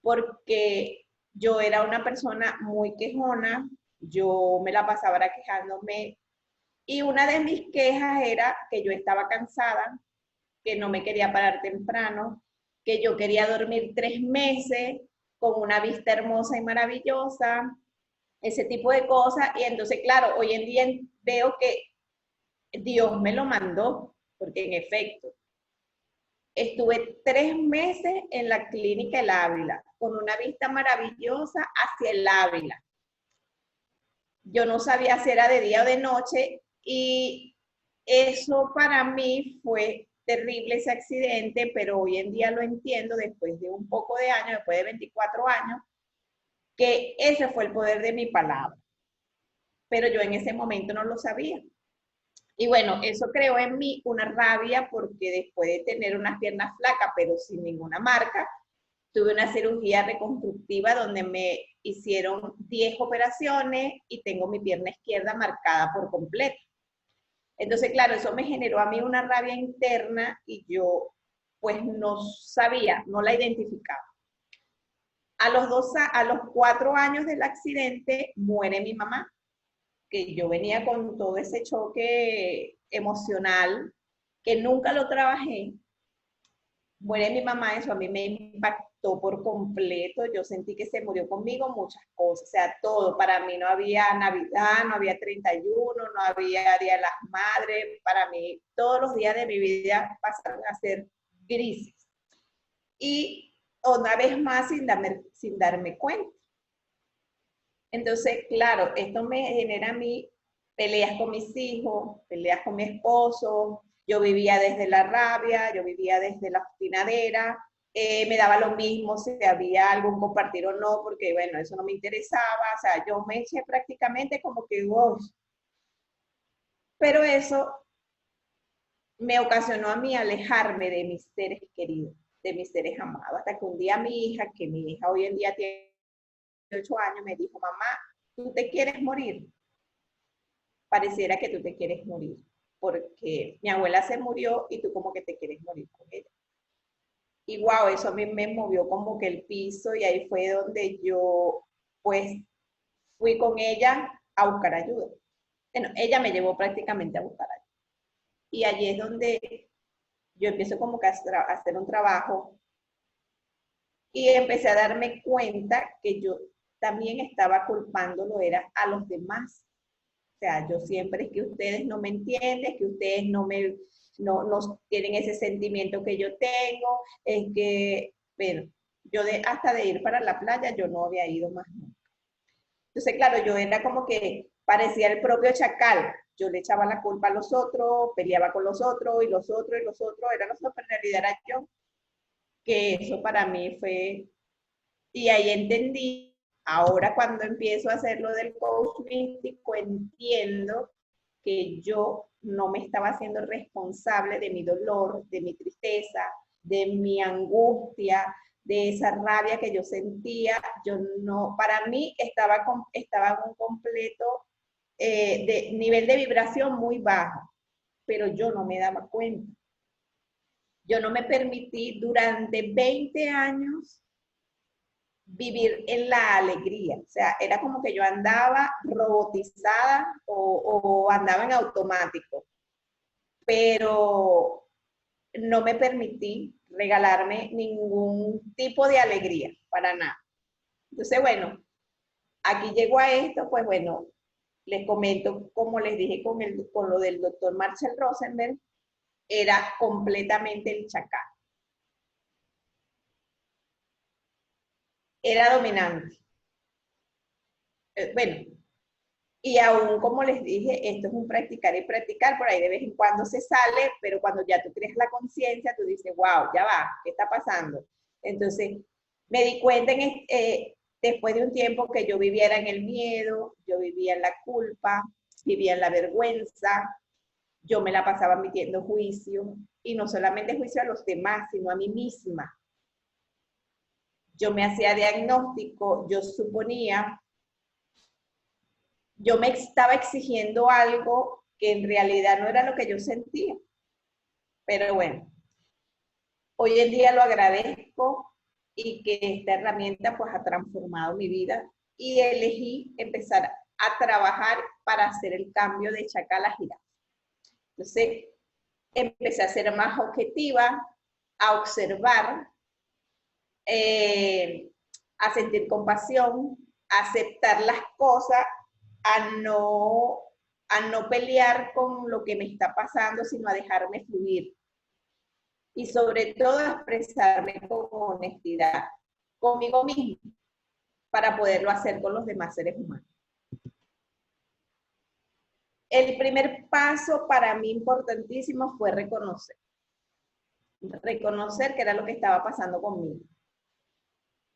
Speaker 5: Porque yo era una persona muy quejona, yo me la pasaba quejándome, y una de mis quejas era que yo estaba cansada, que no me quería parar temprano, que yo quería dormir 3 meses con una vista hermosa y maravillosa, ese tipo de cosas. Y entonces, claro, hoy en día veo que Dios me lo mandó, porque en efecto, estuve 3 meses en la clínica El Ávila, con una vista maravillosa hacia el Ávila. Yo no sabía si era de día o de noche, y eso para mí fue terrible, ese accidente, pero hoy en día lo entiendo después de un poco de años, después de 24 años, que ese fue el poder de mi palabra. Pero yo en ese momento no lo sabía. Y bueno, eso creó en mí una rabia porque después de tener unas piernas flacas, pero sin ninguna marca, tuve una cirugía reconstructiva donde me hicieron 10 operaciones y tengo mi pierna izquierda marcada por completo. Entonces, claro, eso me generó a mí una rabia interna y yo pues no sabía, no la identificaba. A los 4 años del accidente muere mi mamá, que yo venía con todo ese choque emocional que nunca lo trabajé. Muere mi mamá, eso a mí me impactó por completo. Yo sentí que se murió conmigo muchas cosas, o sea, todo. Para mí no había Navidad, no había 31, no había Día de las Madres. Para mí todos los días de mi vida pasaron a ser grises. Y una vez más sin darme cuenta. Entonces, claro, esto me genera a mí peleas con mis hijos, peleas con mi esposo. Yo vivía desde la rabia, yo vivía desde la obstinadera, me daba lo mismo si había algún compartir o no, porque bueno, eso no me interesaba. O sea, yo me eché prácticamente como que, wow. Pero eso me ocasionó a mí alejarme de mis seres queridos, de mis seres amados, hasta que un día mi hija hoy en día tiene 8 años, me dijo: mamá, ¿tú te quieres morir? Pareciera que tú te quieres morir, porque mi abuela se murió y tú como que te quieres morir con ella. Y wow, eso a mí me movió como que el piso, y ahí fue donde yo pues fui con ella a buscar ayuda. Bueno, ella me llevó prácticamente a buscar ayuda. Y allí es donde yo empiezo como que a hacer un trabajo, y empecé a darme cuenta que yo también estaba culpándolo era a los demás. O sea, yo siempre es que ustedes no me entienden, que ustedes no tienen ese sentimiento que yo tengo, es que, bueno, yo hasta de ir para la playa yo no había ido más nunca. Entonces, claro, yo era como que parecía el propio chacal. Yo le echaba la culpa a los otros, peleaba con los otros, y los otros, y los otros, eran los otros, pero en realidad era yo. Que eso para mí fue, y ahí entendí. Ahora cuando empiezo a hacer lo del coach místico, entiendo que yo no me estaba haciendo responsable de mi dolor, de mi tristeza, de mi angustia, de esa rabia que yo sentía. Yo no, para mí estaba en un completo de nivel de vibración muy bajo, pero yo no me daba cuenta. Yo no me permití durante 20 años vivir en la alegría. O sea, era como que yo andaba robotizada o andaba en automático, pero no me permití regalarme ningún tipo de alegría, para nada. Entonces, bueno, aquí llego a esto, pues bueno, les comento, como les dije con lo del doctor Marshall Rosenberg, era completamente el chacal. Era dominante. Bueno, Y aún, como les dije, esto es un practicar y practicar, por ahí de vez en cuando se sale, pero cuando ya tú creas la conciencia, tú dices, wow, ya va, ¿qué está pasando? Entonces, me di cuenta después de un tiempo que yo viviera en el miedo, yo vivía en la culpa, vivía en la vergüenza, yo me la pasaba emitiendo juicio, y no solamente juicio a los demás, sino a mí misma. Yo me hacía diagnóstico, yo suponía, yo me estaba exigiendo algo que en realidad no era lo que yo sentía. Pero bueno, hoy en día lo agradezco y que esta herramienta pues ha transformado mi vida y elegí empezar a trabajar para hacer el cambio de chacal a jirafa. Entonces, empecé a ser más objetiva, a observar, a sentir compasión, a aceptar las cosas, a no pelear con lo que me está pasando, sino a dejarme fluir. Y sobre todo a expresarme con honestidad, conmigo mismo, para poderlo hacer con los demás seres humanos. El primer paso para mí importantísimo fue reconocer. Reconocer qué era lo que estaba pasando conmigo.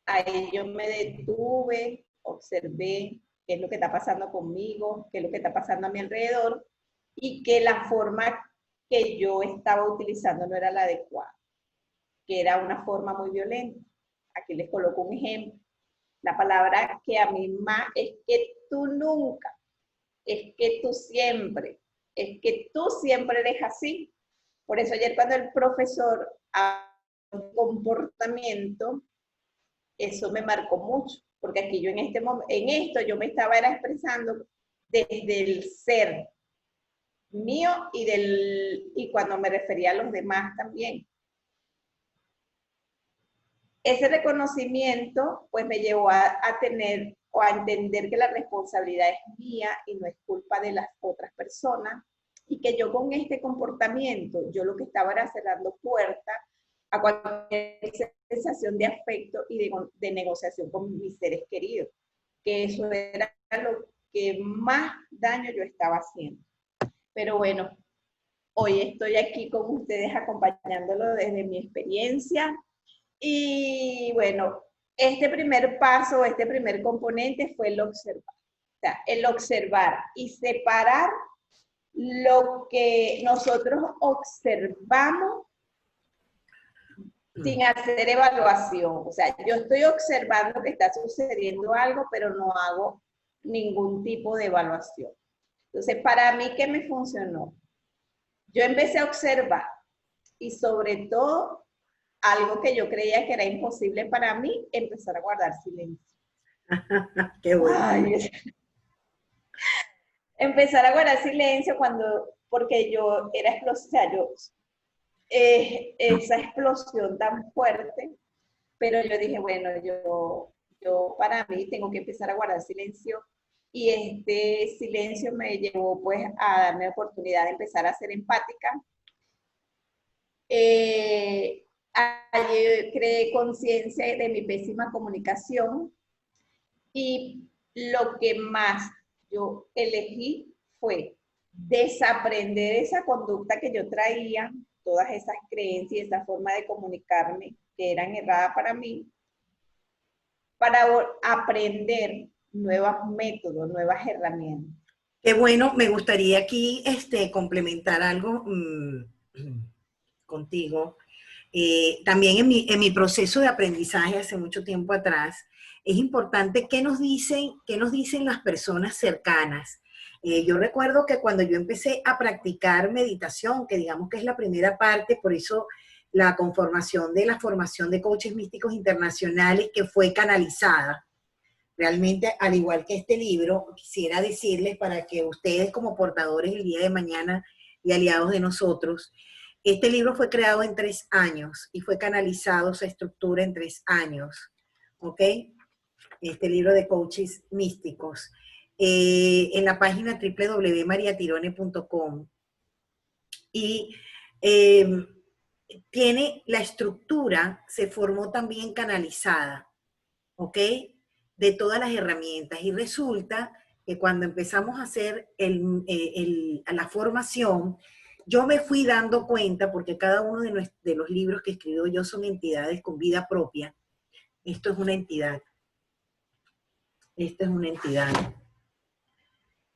Speaker 5: Ahí yo me detuve, observé qué es lo que está pasando conmigo, qué es lo que está pasando a mi alrededor, y que la forma que yo estaba utilizando no era la adecuada, que era una forma muy violenta. Aquí les coloco un ejemplo. La palabra que a mí más es que tú nunca, es que tú siempre, es que tú siempre eres así. Por eso ayer cuando el profesor habló de comportamiento, eso me marcó mucho, porque aquí yo en esto yo me estaba expresando desde el ser mío y cuando me refería a los demás también. Ese reconocimiento pues me llevó a tener o a entender que la responsabilidad es mía y no es culpa de las otras personas, y que yo con este comportamiento, yo lo que estaba era cerrando puertas a cualquier sensación de afecto y de negociación con mis seres queridos, que eso era lo que más daño yo estaba haciendo. Pero bueno, hoy estoy aquí con ustedes acompañándolo desde mi experiencia. Y bueno, este primer paso, este primer componente fue el observar. O sea, el observar y separar lo que nosotros observamos sin hacer evaluación. O sea, yo estoy observando que está sucediendo algo, pero no hago ningún tipo de evaluación. Entonces, para mí, ¿qué me funcionó? Yo empecé a observar y sobre todo, algo que yo creía que era imposible para mí, empezar a guardar silencio.
Speaker 1: Qué bueno.
Speaker 5: Ay, empezar a guardar silencio porque yo era explosiva, esa explosión tan fuerte, pero yo dije, bueno, yo para mí tengo que empezar a guardar silencio, y este silencio me llevó pues a darme la oportunidad de empezar a ser empática. Allí creé conciencia de mi pésima comunicación, y lo que más yo elegí fue desaprender esa conducta que yo traía, todas esas creencias y esa forma de comunicarme que eran erradas para mí, para aprender nuevos métodos, nuevas herramientas.
Speaker 1: Qué bueno, me gustaría aquí complementar algo contigo. También en mi proceso de aprendizaje hace mucho tiempo atrás, es importante qué nos dicen las personas cercanas. Yo recuerdo que cuando yo empecé a practicar meditación, que digamos que es la primera parte, por eso la conformación de la formación de coaches místicos internacionales, que fue canalizada. Realmente, al igual que este libro, quisiera decirles para que ustedes como portadores el día de mañana y aliados de nosotros, este libro fue creado en 3 años y fue canalizado esa estructura en 3 años, ¿ok? Este libro de coaches místicos. En la página www.mariatirone.com, y tiene la estructura, se formó también canalizada, ¿ok? De todas las herramientas, y resulta que cuando empezamos a hacer la formación, yo me fui dando cuenta, porque cada uno de los libros que escribo yo son entidades con vida propia. Esto es una entidad. Esta es una entidad.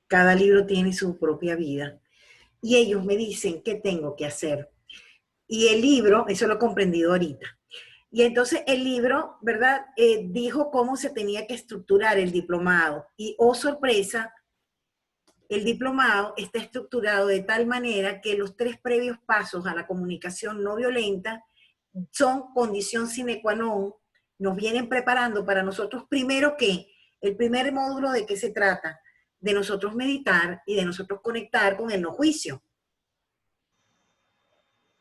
Speaker 1: Cada libro tiene su propia vida. Y ellos me dicen qué tengo que hacer. Y el libro, eso lo he comprendido ahorita. Y entonces el libro, ¿verdad? Dijo cómo se tenía que estructurar el diplomado. Y, oh sorpresa, el diplomado está estructurado de tal manera que los 3 previos pasos a la comunicación no violenta son condición sine qua non, nos vienen preparando para nosotros primero que el primer módulo de qué se trata, de nosotros meditar y de nosotros conectar con el no juicio,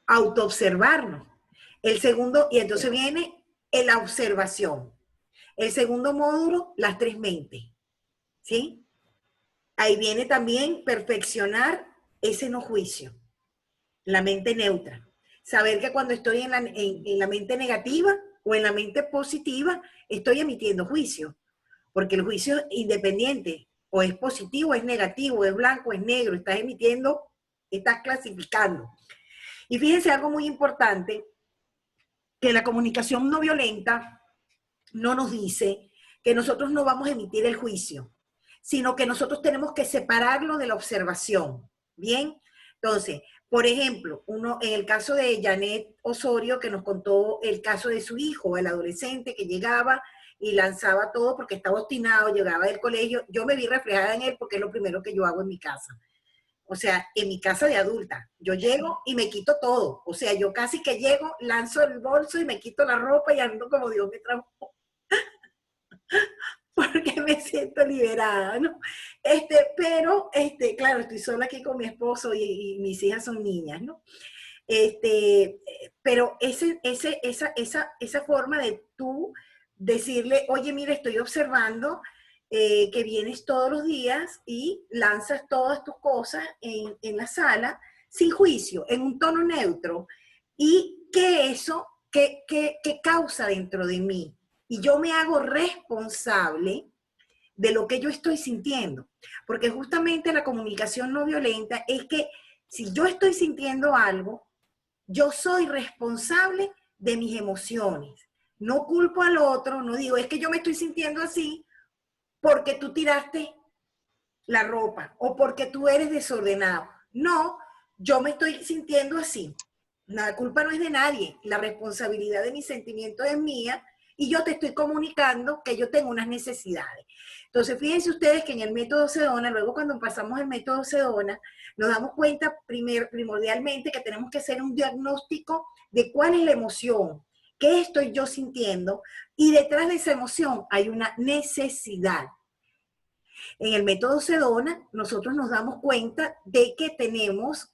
Speaker 1: autoobservarnos. El segundo, y entonces viene la observación. El segundo módulo, las 3 mentes, ¿sí? Ahí viene también perfeccionar ese no juicio, la mente neutra. Saber que cuando estoy en la mente negativa o en la mente positiva, estoy emitiendo juicio. Porque el juicio es independiente, o es positivo, o es negativo, o es blanco, o es negro, estás emitiendo, estás clasificando. Y fíjense algo muy importante, que la comunicación no violenta no nos dice que nosotros no vamos a emitir el juicio, sino que nosotros tenemos que separarlo de la observación. ¿Bien? Entonces, por ejemplo, en el caso de Janet Osorio, que nos contó el caso de su hijo, el adolescente que llegaba y lanzaba todo porque estaba obstinado, llegaba del colegio, yo me vi reflejada en él porque es lo primero que yo hago en mi casa. O sea, en mi casa de adulta, yo llego y me quito todo. O sea, yo casi que llego, lanzo el bolso y me quito la ropa y ando como Dios me trajo. Porque me siento liberada, ¿no? Pero, claro, estoy sola aquí con mi esposo y mis hijas son niñas, ¿no? Pero esa forma de tú decirle, oye, mira, estoy observando que vienes todos los días y lanzas todas tus cosas en la sala sin juicio, en un tono neutro, y que eso, que causa dentro de mí. Y yo me hago responsable de lo que yo estoy sintiendo. Porque justamente la comunicación no violenta es que si yo estoy sintiendo algo, yo soy responsable de mis emociones. No culpo al otro, no digo, es que yo me estoy sintiendo así porque tú tiraste la ropa o porque tú eres desordenado. No, yo me estoy sintiendo así. La culpa no es de nadie, la responsabilidad de mis sentimientos es mía y yo te estoy comunicando que yo tengo unas necesidades. Entonces, fíjense ustedes que en el método Sedona, luego cuando pasamos el método Sedona, nos damos cuenta primordialmente que tenemos que hacer un diagnóstico de cuál es la emoción, qué estoy yo sintiendo, y detrás de esa emoción hay una necesidad. En el método Sedona, nosotros nos damos cuenta de que tenemos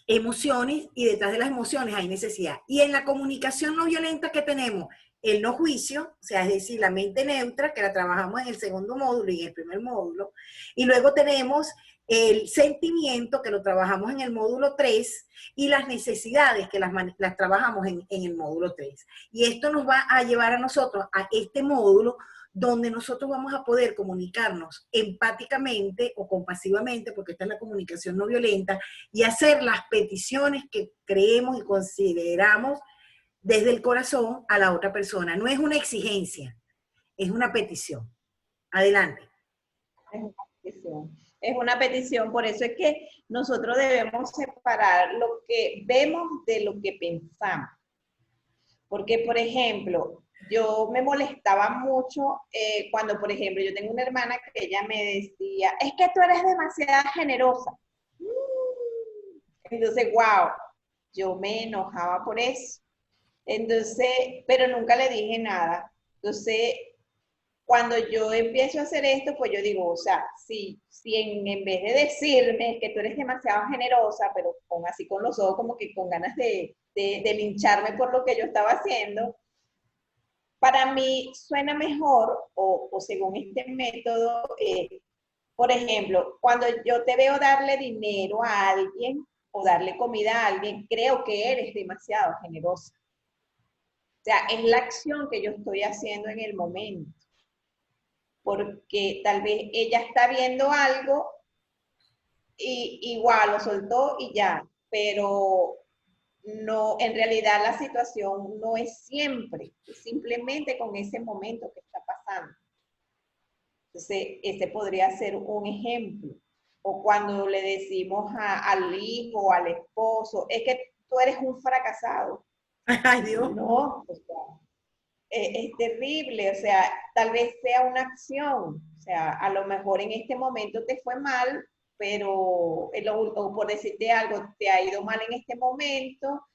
Speaker 1: emociones y detrás de las emociones hay necesidad. Y en la comunicación no violenta que tenemos el no juicio, o sea, es decir, la mente neutra, que la trabajamos en el segundo módulo y en el primer módulo, y luego tenemos el sentimiento, que lo trabajamos en el módulo 3, y las necesidades, que las trabajamos en el módulo 3. Y esto nos va a llevar a nosotros a este módulo donde nosotros vamos a poder comunicarnos empáticamente o compasivamente, porque esta es la comunicación no violenta, y hacer las peticiones que creemos y consideramos desde el corazón a la otra persona. No es una exigencia, es una petición. Adelante.
Speaker 5: Es una petición, por eso es que nosotros debemos separar lo que vemos de lo que pensamos. Porque, por ejemplo, yo me molestaba mucho cuando, por ejemplo, yo tengo una hermana que ella me decía, es que tú eres demasiado generosa. Entonces, wow, yo me enojaba por eso. Entonces, pero nunca le dije nada. Entonces, cuando yo empiezo a hacer esto, pues yo digo, o sea, si en vez de decirme que tú eres demasiado generosa, pero así con los ojos como que con ganas de lincharme por lo que yo estaba haciendo, para mí suena mejor, o según este método, por ejemplo, cuando yo te veo darle dinero a alguien o darle comida a alguien, creo que eres demasiado generosa. O sea, es la acción que yo estoy haciendo en el momento. porque tal vez ella está viendo algo y igual lo soltó y ya, pero no, en realidad la situación no es siempre, es simplemente con ese momento que está pasando. Entonces, ese podría ser un ejemplo. O cuando le decimos al hijo o al esposo, es que tú eres un fracasado.
Speaker 1: Ay, Dios.
Speaker 5: No, o sea, es terrible, o sea, tal vez sea una acción, o sea, a lo mejor en este momento te fue mal, pero, o por decirte algo, te ha ido mal en este momento,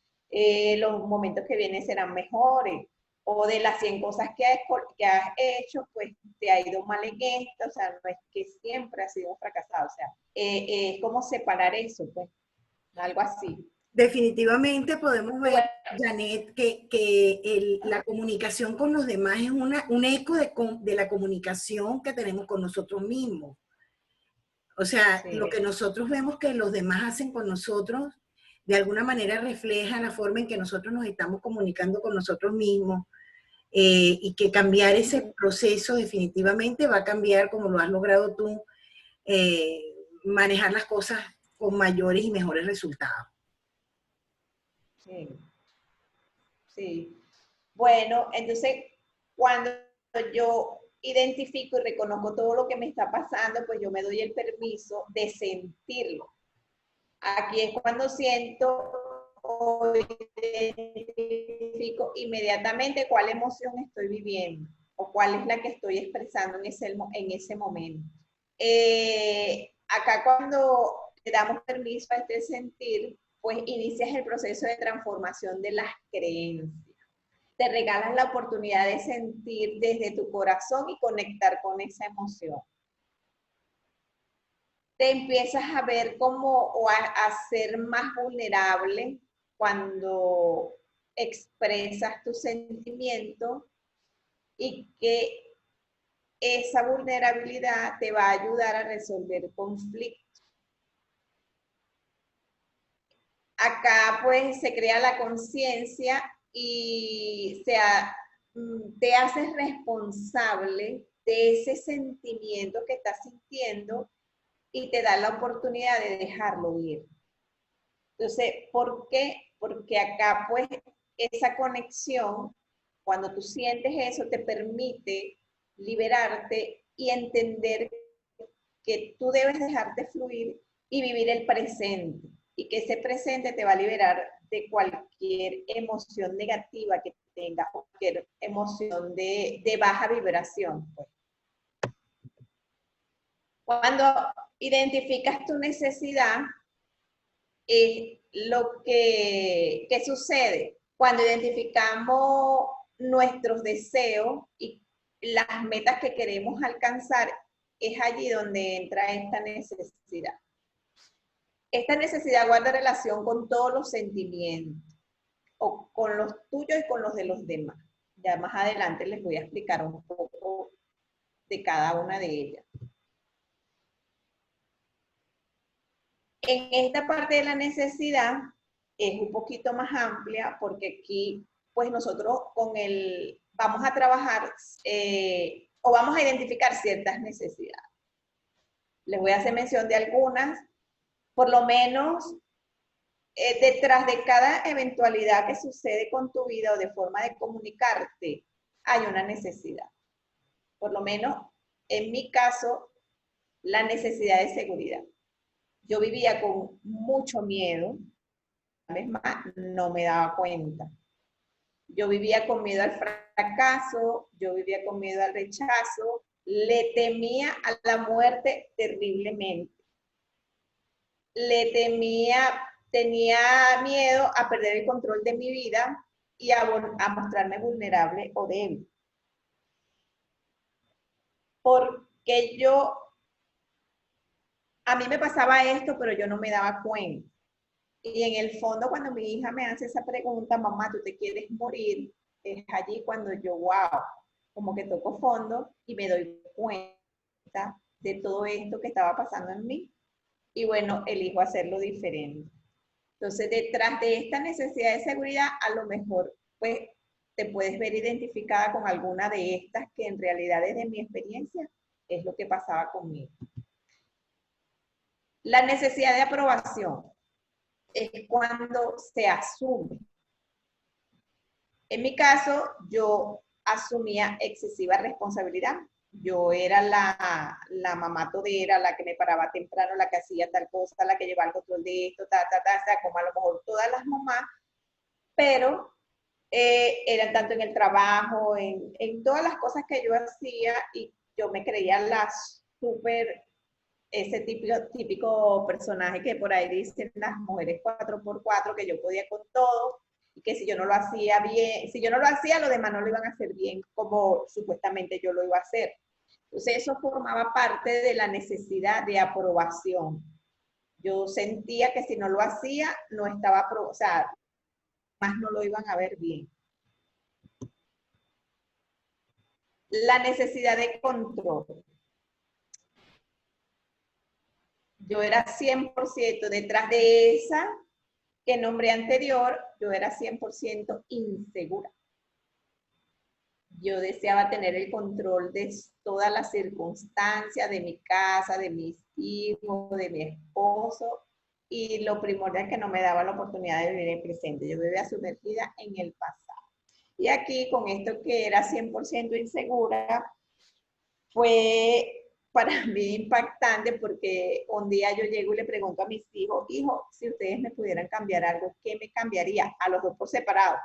Speaker 5: los momentos que vienen serán mejores, o de las 100 cosas que has hecho, pues te ha ido mal en esto, o sea, no es que siempre has sido un fracasado, o sea, es como separar eso, pues, algo así.
Speaker 1: Definitivamente podemos ver,
Speaker 5: Bueno,
Speaker 1: Janet, que la comunicación con los demás es un eco de la comunicación que tenemos con nosotros mismos. O sea,
Speaker 5: sí.
Speaker 1: lo que nosotros vemos que los demás hacen con nosotros, de alguna manera refleja la forma en que nosotros nos estamos comunicando con nosotros mismos. Y que cambiar ese proceso definitivamente va a cambiar, como lo has logrado tú, manejar las cosas con mayores y mejores resultados.
Speaker 5: Sí, sí. Bueno, entonces cuando yo identifico y reconozco todo lo que me está pasando, pues yo me doy el permiso de sentirlo. Aquí es cuando siento o identifico inmediatamente cuál emoción estoy viviendo o cuál es la que estoy expresando en ese momento. Acá cuando le damos permiso a este sentir, pues inicias el proceso de transformación de las creencias. Te regalas la oportunidad de sentir desde tu corazón y conectar con esa emoción. Te empiezas a ver como o a ser más vulnerable cuando expresas tu sentimiento y que esa vulnerabilidad te va a ayudar a resolver conflictos. Acá pues se crea la conciencia y te haces responsable de ese sentimiento que estás sintiendo y te da la oportunidad de dejarlo ir. Entonces, ¿por qué? Porque acá pues esa conexión, cuando tú sientes eso, te permite liberarte y entender que tú debes dejarte fluir y vivir el presente. Y que ese presente te va a liberar de cualquier emoción negativa que tengas, cualquier emoción de baja vibración. Pues. Cuando identificas tu necesidad, lo que sucede cuando identificamos nuestros deseos y las metas que queremos alcanzar, es allí donde entra esta necesidad. Esta necesidad guarda relación con todos los sentimientos, o con los tuyos y con los de los demás. Ya más adelante les voy a explicar un poco de cada una de ellas. En esta parte de la necesidad es un poquito más amplia porque aquí pues nosotros vamos a trabajar o vamos a identificar ciertas necesidades. Les voy a hacer mención de algunas. Por lo menos detrás de cada eventualidad que sucede con tu vida o de forma de comunicarte, hay una necesidad. Por lo menos en mi caso, la necesidad de seguridad. Yo vivía con mucho miedo, una vez más, no me daba cuenta. Yo vivía con miedo al fracaso, yo vivía con miedo al rechazo, le temía a la muerte terriblemente. Tenía miedo a perder el control de mi vida y a mostrarme vulnerable o débil. Porque a mí me pasaba esto, pero yo no me daba cuenta. Y en el fondo, cuando mi hija me hace esa pregunta, mamá, ¿tú te quieres morir? Es allí cuando yo, wow, como que toco fondo y me doy cuenta de todo esto que estaba pasando en mí. Y bueno, elijo hacerlo diferente. Entonces, detrás de esta necesidad de seguridad, a lo mejor, pues, te puedes ver identificada con alguna de estas que en realidad, desde mi experiencia, es lo que pasaba conmigo. La necesidad de aprobación es cuando se asume. En mi caso, yo asumía excesiva responsabilidad. Yo era la mamá todera, la que me paraba temprano, la que hacía tal cosa, la que llevaba el control de esto, o sea, como a lo mejor todas las mamás, pero eran tanto en el trabajo, en todas las cosas que yo hacía, y yo me creía la súper, ese típico personaje que por ahí dicen las mujeres 4x4, que yo podía con todo, y que si yo no lo hacía bien, si yo no lo hacía, los demás no lo iban a hacer bien como supuestamente yo lo iba a hacer. Entonces eso formaba parte de la necesidad de aprobación. Yo sentía que si no lo hacía, no estaba, o sea, más no lo iban a ver bien. La necesidad de control. Yo era 100% detrás de esa que nombré anterior, yo era 100% insegura. Yo deseaba tener el control de todas las circunstancias, de mi casa, de mis hijos, de mi esposo, y lo primordial es que no me daba la oportunidad de vivir el presente. Yo vivía sumergida en el pasado. Y aquí, con esto que era 100% insegura, fue para mí impactante, porque un día yo llego y le pregunto a mis hijos, hijo, si ustedes me pudieran cambiar algo, ¿qué me cambiaría? A los dos por separado.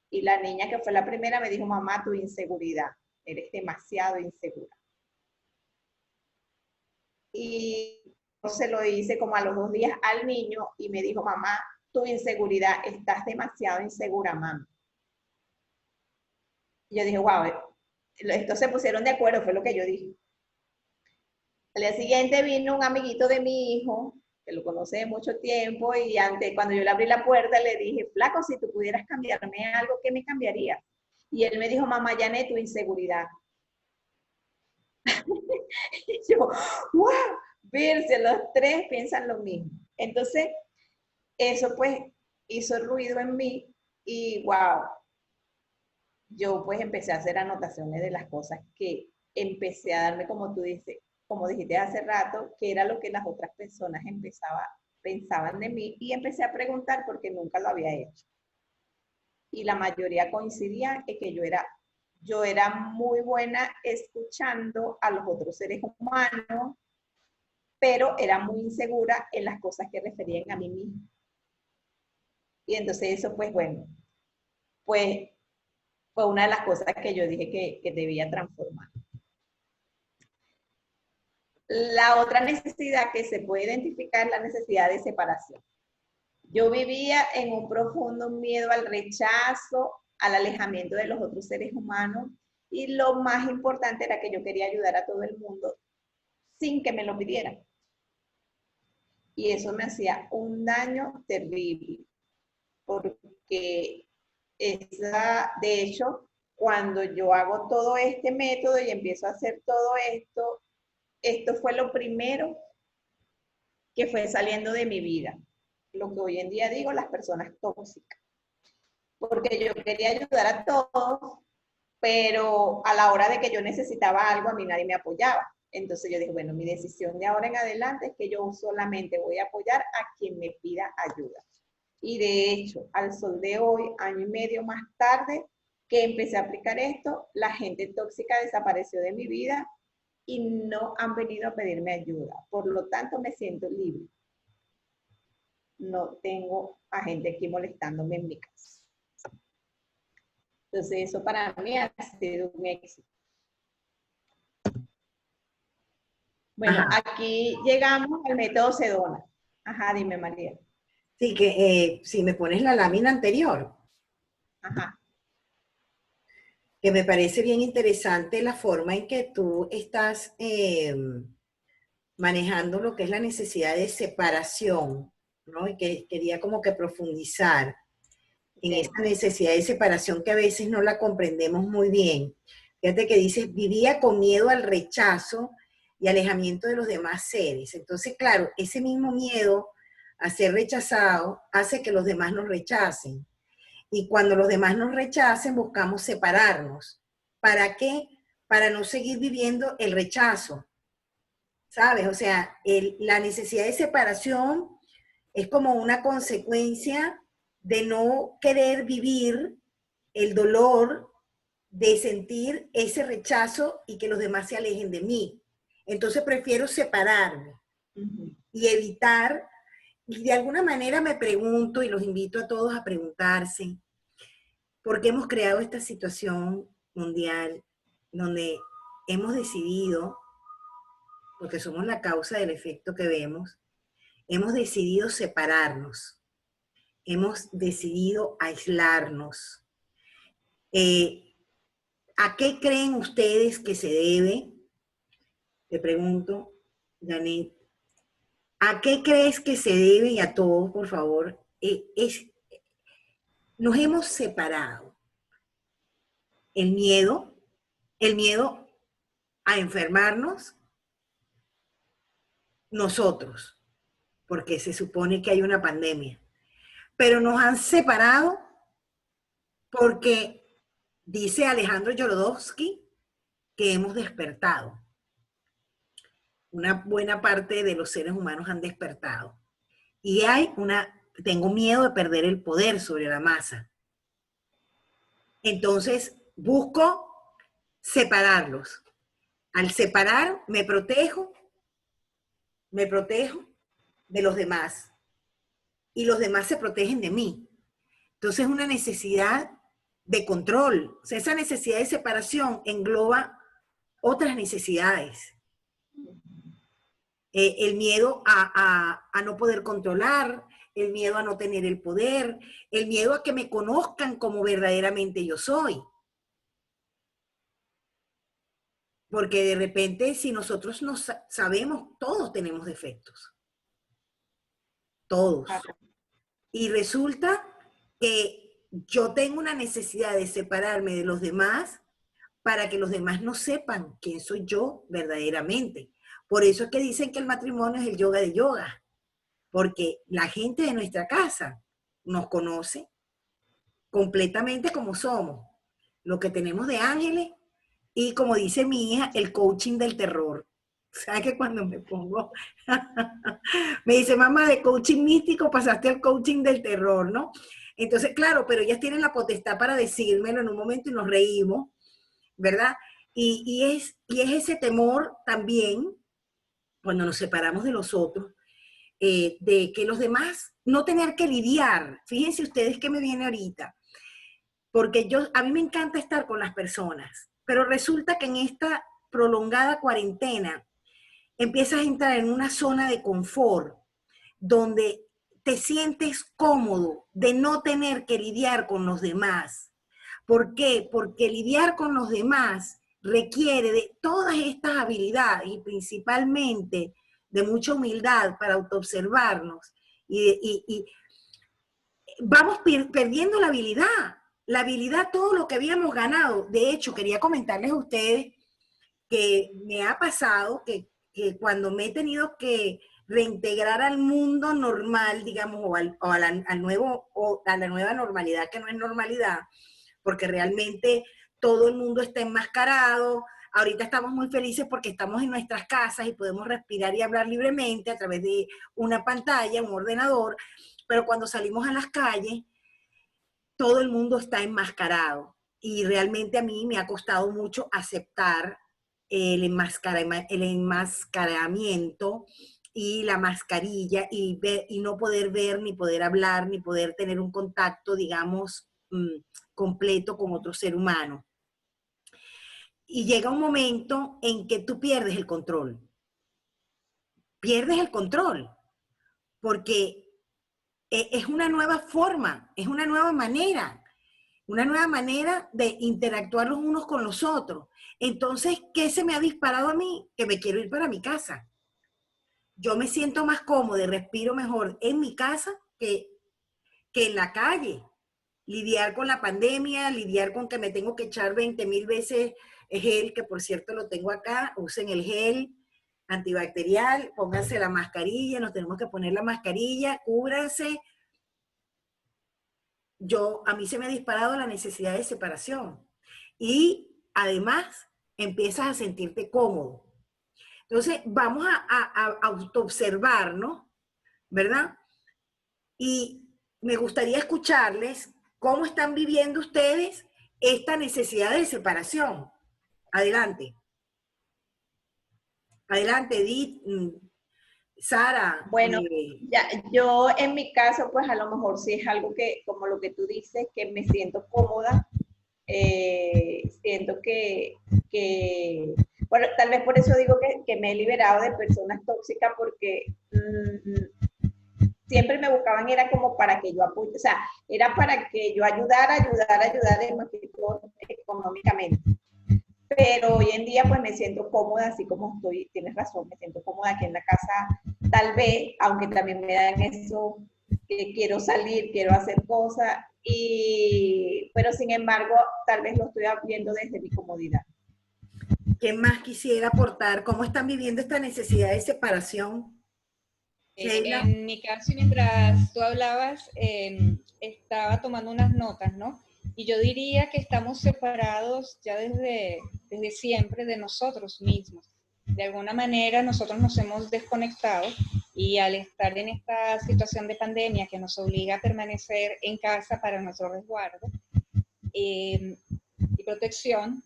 Speaker 5: Y la niña, que fue la primera, me dijo, mamá, tu inseguridad, eres demasiado insegura. Y yo se lo hice como a los 2 días al niño y me dijo, mamá, tu inseguridad, estás demasiado insegura, mamá. Y yo dije, wow, estos se pusieron de acuerdo, fue lo que yo dije. Al día siguiente vino un amiguito de mi hijo, que lo conoce de mucho tiempo, y cuando yo le abrí la puerta le dije, flaco, si tú pudieras cambiarme algo, ¿qué me cambiaría? Y él me dijo, mamá, Janet, tu inseguridad. Y yo, wow, verse, los tres piensan lo mismo. Entonces, eso pues hizo ruido en mí y wow, yo pues empecé a hacer anotaciones de las cosas que empecé a darme, como tú dices, como dijiste hace rato, que era lo que las otras personas pensaban de mí, y empecé a preguntar porque nunca lo había hecho. Y la mayoría coincidían en que yo era muy buena escuchando a los otros seres humanos, pero era muy insegura en las cosas que referían a mí misma. Y entonces eso, pues bueno, pues fue una de las cosas que yo dije que debía transformar. La otra necesidad que se puede identificar es la necesidad de separación. Yo vivía en un profundo miedo al rechazo, al alejamiento de los otros seres humanos, y lo más importante era que yo quería ayudar a todo el mundo sin que me lo pidieran. Y eso me hacía un daño terrible, porque de hecho, cuando yo hago todo este método y empiezo a hacer todo esto, esto fue lo primero que fue saliendo de mi vida. Lo que hoy en día digo, las personas tóxicas. Porque yo quería ayudar a todos, pero a la hora de que yo necesitaba algo, a mí nadie me apoyaba. Entonces yo dije, bueno, mi decisión de ahora en adelante es que yo solamente voy a apoyar a quien me pida ayuda. Y de hecho, al sol de hoy, año y medio más tarde que empecé a aplicar esto, la gente tóxica desapareció de mi vida y no han venido a pedirme ayuda. Por lo tanto, me siento libre. No tengo a gente aquí molestándome en mi casa. Entonces, eso para mí ha sido un éxito. Bueno,
Speaker 1: Ajá.
Speaker 5: aquí llegamos al método Sedona. Ajá, dime, María.
Speaker 1: Sí, que si me pones la lámina anterior,
Speaker 5: Ajá.
Speaker 1: que me parece bien interesante la forma en que tú estás manejando lo que es la necesidad de separación, ¿no? Y que quería como que profundizar en
Speaker 5: Okay.
Speaker 1: esa necesidad de separación que a veces no la comprendemos muy bien. Fíjate que dices, vivía con miedo al rechazo y alejamiento de los demás seres. Entonces, claro, ese mismo miedo a ser rechazado hace que los demás nos rechacen. Y cuando los demás nos rechacen, buscamos separarnos. ¿Para qué? para no seguir viviendo el rechazo, ¿sabes? O sea, la necesidad de separación es como una consecuencia de no querer vivir el dolor de sentir ese rechazo y que los demás se alejen de mí. Entonces prefiero separarme y evitar, y de alguna manera me pregunto, y los invito a todos a preguntarse, ¿por qué hemos creado esta situación mundial donde hemos decidido, porque somos la causa del efecto que vemos, hemos decidido separarnos, hemos decidido aislarnos? ¿A qué creen ustedes que se debe? Te pregunto, Janet, ¿a qué crees que se debe? Y a todos, por favor, nos hemos separado. El miedo a enfermarnos, nosotros, porque se supone que hay una pandemia, pero nos han separado porque dice Alejandro Jodorowsky que hemos despertado. Una buena parte de los seres humanos han despertado. Y tengo miedo de perder el poder sobre la masa. Entonces, busco separarlos. Al separar, me protejo de los demás. Y los demás se protegen de mí. Entonces, es una necesidad de control. O sea, esa necesidad de separación engloba otras necesidades. El miedo a no poder controlar, el miedo a no tener el poder, el miedo a que me conozcan como verdaderamente yo soy. Porque de repente, si nosotros no sabemos, todos tenemos defectos. Todos. Y resulta que yo tengo una necesidad de separarme de los demás para que los demás no sepan quién soy yo verdaderamente. Por eso es que dicen que el matrimonio es el yoga de yoga, porque la gente de nuestra casa nos conoce completamente como somos, lo que tenemos de ángeles y, como dice mi hija, el coaching del terror. ¿Sabes que cuando me pongo, me dice, mamá, de coaching místico pasaste al coaching del terror, ¿no? Entonces, claro, pero ellas tienen la potestad para decírmelo en un momento y nos reímos, ¿verdad? Y es ese temor también, cuando nos separamos de los otros, de que los demás, no tener que lidiar. Fíjense ustedes que me viene ahorita, porque a mí me encanta estar con las personas, pero resulta que en esta prolongada cuarentena empiezas a entrar en una zona de confort, donde te sientes cómodo de no tener que lidiar con los demás. ¿Por qué? Porque lidiar con los demás requiere de todas estas habilidades y principalmente de mucha humildad para autoobservarnos y vamos perdiendo la habilidad, todo lo que habíamos ganado. De hecho, quería comentarles a ustedes que me ha pasado que cuando me he tenido que reintegrar al mundo normal, digamos, o a la nueva normalidad, que no es normalidad, porque realmente todo el mundo está enmascarado. Ahorita estamos muy felices porque estamos en nuestras casas y podemos respirar y hablar libremente a través de una pantalla, un ordenador, pero cuando salimos a las calles, todo el mundo está enmascarado. Y realmente a mí me ha costado mucho aceptar el enmascaramiento y la mascarilla y no poder ver, ni poder hablar, ni poder tener un contacto, digamos, completo con otro ser humano. Y llega un momento en que tú pierdes el control. Pierdes el control, porque es una nueva forma, es una nueva manera de interactuar los unos con los otros. Entonces, ¿qué se me ha disparado a mí? Que me quiero ir para mi casa. Yo me siento más cómoda, respiro mejor en mi casa que en la calle. Lidiar con la pandemia, lidiar con que me tengo que echar 20,000 veces gel, que por cierto lo tengo acá, usen el gel antibacterial, pónganse la mascarilla, nos tenemos que poner la mascarilla, cúbranse. A mí se me ha disparado la necesidad de separación. Y además, empiezas a sentirte cómodo. Entonces, vamos a autoobservarnos, ¿verdad? Y me gustaría escucharles cómo están viviendo ustedes esta necesidad de separación. Adelante. Adelante, Edith, Sara.
Speaker 5: Bueno, ya, yo en mi caso, pues a lo mejor sí es algo que, como lo que tú dices, que me siento cómoda, siento bueno, tal vez por eso digo que me he liberado de personas tóxicas, porque siempre me buscaban, era como para que yo apoye, o sea, era para que yo ayudara, más que todo económicamente. Pero hoy en día pues me siento cómoda, así como estoy, tienes razón, me siento cómoda aquí en la casa, tal vez, aunque también me dan eso, que quiero salir, quiero hacer cosas, pero sin embargo, tal vez lo estoy viendo desde mi comodidad.
Speaker 1: ¿Qué más quisiera aportar? ¿Cómo están viviendo esta necesidad de separación?
Speaker 4: En mi caso, mientras tú hablabas, estaba tomando unas notas, ¿no? Y yo diría que estamos separados ya desde siempre de nosotros mismos. De alguna manera nosotros nos hemos desconectado y al estar en esta situación de pandemia que nos obliga a permanecer en casa para nuestro resguardo y protección,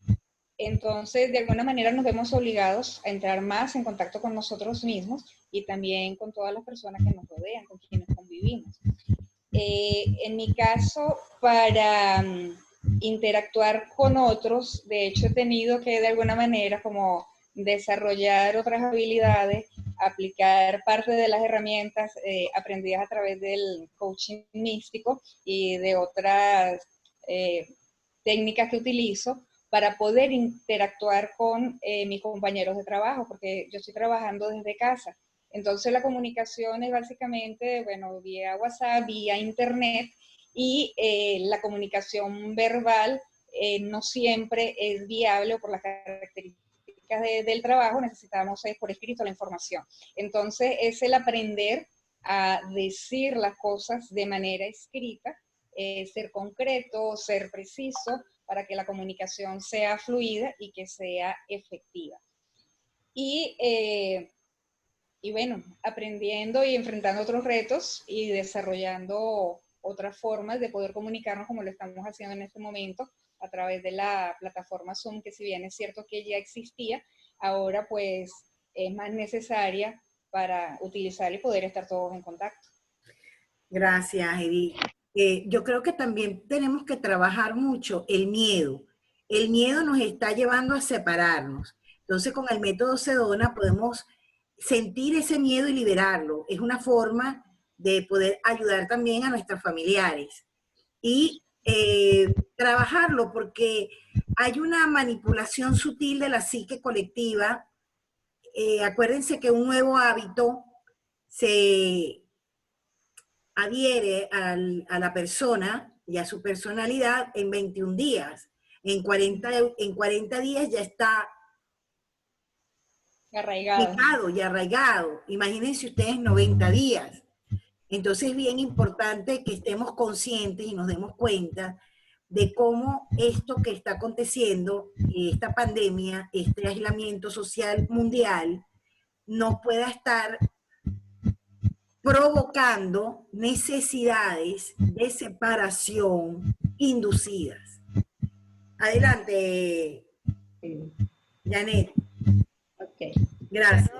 Speaker 4: entonces de alguna manera nos vemos obligados a entrar más en contacto con nosotros mismos y también con todas las personas que nos rodean, con quienes convivimos. En mi caso, para interactuar con otros, de hecho he tenido que de alguna manera como desarrollar otras habilidades, aplicar parte de las herramientas aprendidas a través del coaching místico y de otras técnicas que utilizo para poder interactuar con mis compañeros de trabajo, porque yo estoy trabajando desde casa. Entonces la comunicación es básicamente, bueno, vía WhatsApp, vía internet, y la comunicación verbal no siempre es viable, o por las características del trabajo necesitamos por escrito la información. Entonces es el aprender a decir las cosas de manera escrita, ser concreto, ser preciso, para que la comunicación sea fluida y que sea efectiva. Y bueno, aprendiendo y enfrentando otros retos y desarrollando otras formas de poder comunicarnos como lo estamos haciendo en este momento a través de la plataforma Zoom, que si bien es cierto que ya existía, ahora pues es más necesaria para utilizar y poder estar todos en contacto.
Speaker 1: Gracias, Edith. Yo creo que también tenemos que trabajar mucho el miedo. El miedo nos está llevando a separarnos. Entonces, con el método Sedona podemos sentir ese miedo y liberarlo. Es una forma de poder ayudar también a nuestros familiares. Y trabajarlo, porque hay una manipulación sutil de la psique colectiva. Acuérdense que un nuevo hábito se adhiere a la persona y a su personalidad en 21 días. En 40 días ya está
Speaker 4: Arraigado.
Speaker 1: y arraigado. Imagínense ustedes 90 días. Entonces es bien importante que estemos conscientes y nos demos cuenta de cómo esto que está aconteciendo, esta pandemia, este aislamiento social mundial, nos pueda estar provocando necesidades de separación inducidas. Adelante, Janet.
Speaker 5: Ok.
Speaker 1: Gracias.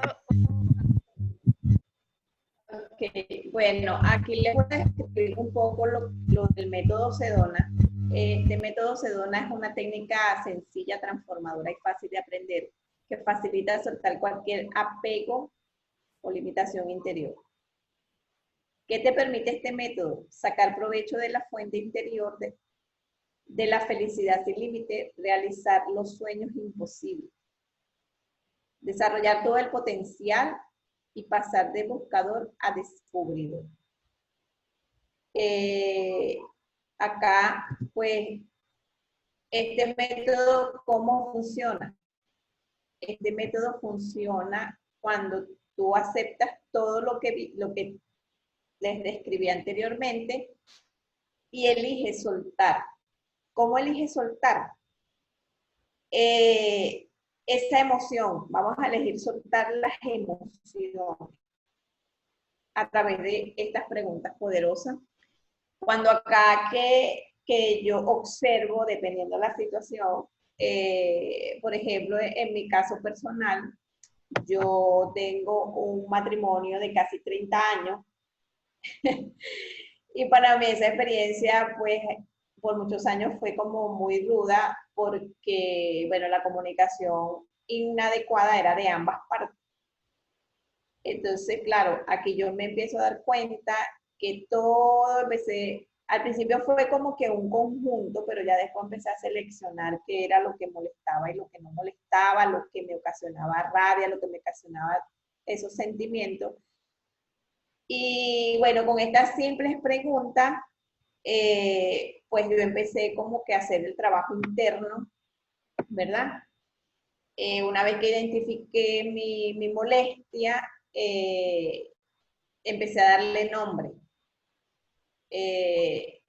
Speaker 5: Ok, bueno, aquí les voy a describir un poco lo del método Sedona. Este método Sedona es una técnica sencilla, transformadora y fácil de aprender, que facilita soltar cualquier apego o limitación interior. ¿Qué te permite este método? Sacar provecho de la fuente interior de la felicidad sin límite, realizar los sueños imposibles, desarrollar todo el potencial y pasar de buscador a descubridor. Acá, pues, este método, ¿cómo funciona? Este método funciona cuando tú aceptas todo lo que les describí anteriormente y eliges soltar. ¿Cómo eliges soltar? esa emoción, vamos a elegir soltar las emociones a través de estas preguntas poderosas. Cuando acá que yo observo, dependiendo de la situación, por ejemplo, en mi caso personal, yo tengo un matrimonio de casi 30 años y para mí esa experiencia, pues, por muchos años fue como muy ruda porque, bueno, la comunicación inadecuada era de ambas partes. Entonces, claro, aquí yo me empiezo a dar cuenta que todo al principio fue como que un conjunto, pero ya después empecé a seleccionar qué era lo que molestaba y lo que no molestaba, lo que me ocasionaba rabia, lo que me ocasionaba esos sentimientos. Y bueno, con estas simples preguntas, pues yo empecé como que a hacer el trabajo interno, ¿verdad? Una vez que identifiqué mi molestia, empecé a darle nombre.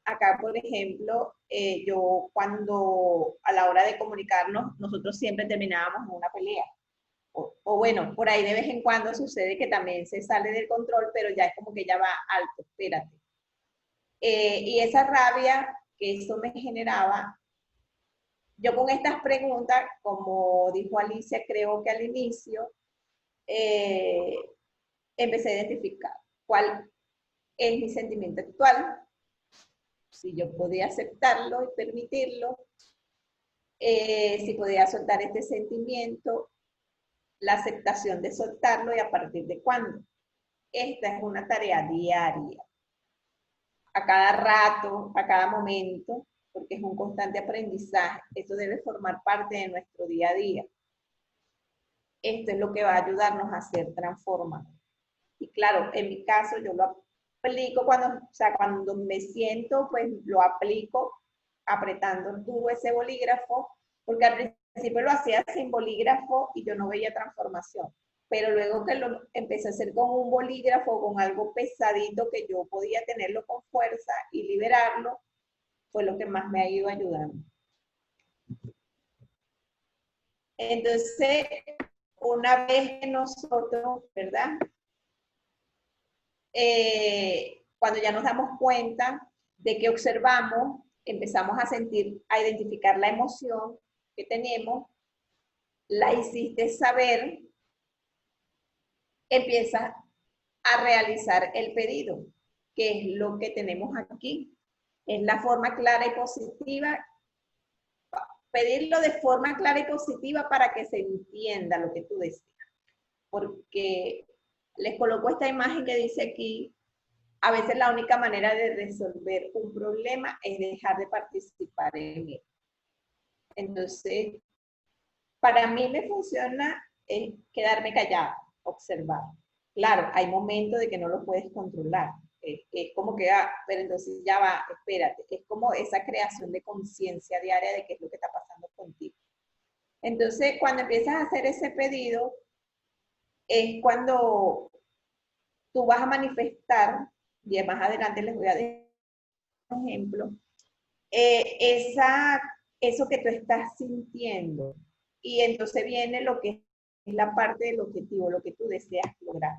Speaker 5: Acá, por ejemplo, yo cuando a la hora de comunicarnos, nosotros siempre terminábamos en una pelea. O bueno, por ahí de vez en cuando sucede que también se sale del control, pero ya es como que ya va alto, espérate. Y esa rabia que eso me generaba, yo con estas preguntas, como dijo Alicia, creo que al inicio, empecé a identificar cuál es mi sentimiento actual, si yo podía aceptarlo y permitirlo, si podía soltar este sentimiento, la aceptación de soltarlo y a partir de cuándo. Esta es una tarea diaria, a cada rato, a cada momento, porque es un constante aprendizaje. Esto debe formar parte de nuestro día a día. Esto es lo que va a ayudarnos a ser transformadores. Y claro, en mi caso yo lo aplico cuando me siento, pues lo aplico apretando duro ese bolígrafo, porque al principio lo hacía sin bolígrafo y yo no veía transformación. Pero luego que lo empecé a hacer con un bolígrafo, con algo pesadito que yo podía tenerlo con fuerza y liberarlo, fue lo que más me ha ido ayudando. Entonces, una vez que nosotros, ¿verdad? Cuando ya nos damos cuenta de que observamos, empezamos a sentir, a identificar la emoción que tenemos, la hiciste saber, empiezas a realizar el pedido, que es lo que tenemos aquí. Es la forma clara y positiva, pedirlo de forma clara y positiva para que se entienda lo que tú deseas. Porque les coloco esta imagen que dice aquí, a veces la única manera de resolver un problema es dejar de participar en él. Entonces, para mí me funciona quedarme callado, observar. Claro, hay momentos de que no lo puedes controlar. Es como que, pero entonces ya va, espérate. Es como esa creación de conciencia diaria de qué es lo que está pasando contigo. Entonces, cuando empiezas a hacer ese pedido, es cuando tú vas a manifestar, y más adelante les voy a dar un ejemplo, eso que tú estás sintiendo. Y entonces viene lo que es la parte del objetivo, lo que tú deseas lograr.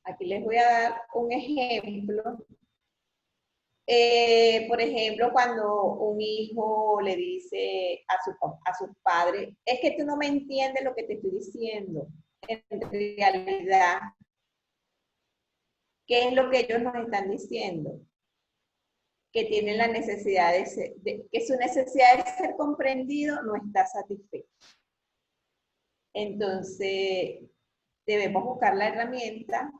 Speaker 5: Aquí les voy a dar un ejemplo. Por ejemplo, cuando un hijo le dice a sus padres, es que tú no me entiendes lo que te estoy diciendo. En realidad, ¿qué es lo que ellos nos están diciendo? Que tienen la necesidad que su necesidad de ser comprendido no está satisfecha. Entonces, debemos buscar la herramienta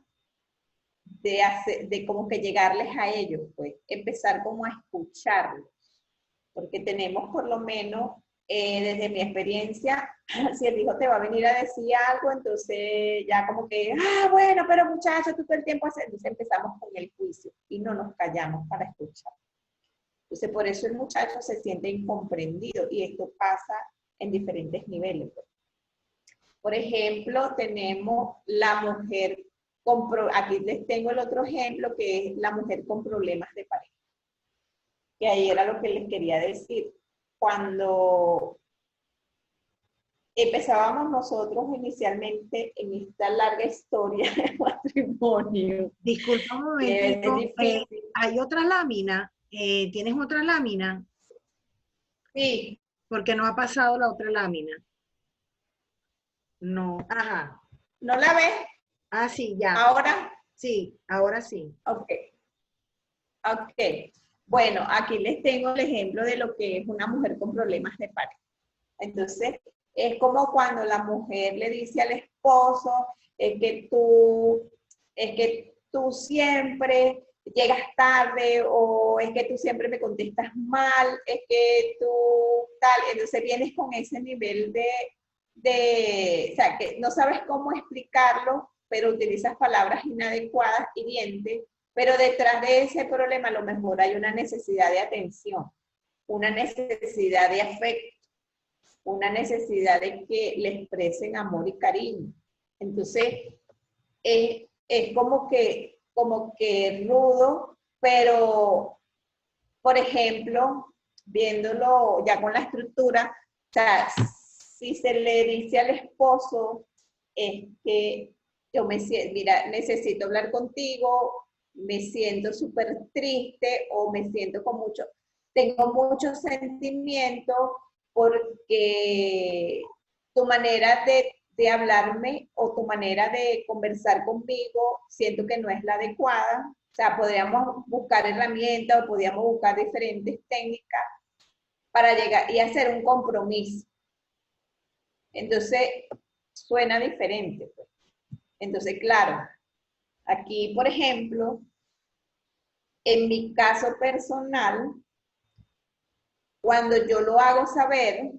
Speaker 5: de como que llegarles a ellos, pues, empezar como a escucharlos, porque tenemos por lo menos, desde mi experiencia, si el hijo te va a venir a decir algo, entonces ya como que, bueno, pero muchacho, tú todo el tiempo haces, entonces empezamos con el juicio y no nos callamos para escuchar. Entonces, por eso el muchacho se siente incomprendido y esto pasa en diferentes niveles. Por ejemplo, tenemos la mujer, aquí les tengo el otro ejemplo, que es la mujer con problemas de pareja. Que ahí era lo que les quería decir. Cuando empezábamos nosotros inicialmente en esta larga historia de matrimonio.
Speaker 1: Disculpa un
Speaker 5: Que es
Speaker 1: momentito,
Speaker 5: difícil.
Speaker 1: hay otra lámina, ¿tienes otra lámina?
Speaker 5: Sí,
Speaker 1: Porque no ha pasado la otra lámina. No, ajá.
Speaker 5: ¿no la ves?
Speaker 1: Ah, sí, ya.
Speaker 5: Ahora,
Speaker 1: Sí, ahora sí.
Speaker 5: ok. Ok. Bueno, aquí les tengo el ejemplo de lo que es una mujer con problemas de pareja. Entonces, es como cuando la mujer le dice al esposo, es que tú siempre llegas tarde, o es que tú siempre me contestas mal, es que tú tal. Entonces vienes con ese nivel o sea, que no sabes cómo explicarlo, pero utilizas palabras inadecuadas, hirientes, pero detrás de ese problema a lo mejor hay una necesidad de atención, una necesidad de afecto, una necesidad de que le expresen amor y cariño. Entonces, es como que rudo, pero, por ejemplo, viéndolo ya con la estructura, o sea, si se le dice al esposo, es que yo me siento, mira, necesito hablar contigo, me siento súper triste o me siento tengo muchos sentimientos porque tu manera de hablarme o tu manera de conversar conmigo siento que no es la adecuada. O sea, podríamos buscar herramientas o podríamos buscar diferentes técnicas para llegar y hacer un compromiso. Entonces, suena diferente, pues. Entonces, claro, aquí, por ejemplo, en mi caso personal, cuando yo lo hago saber,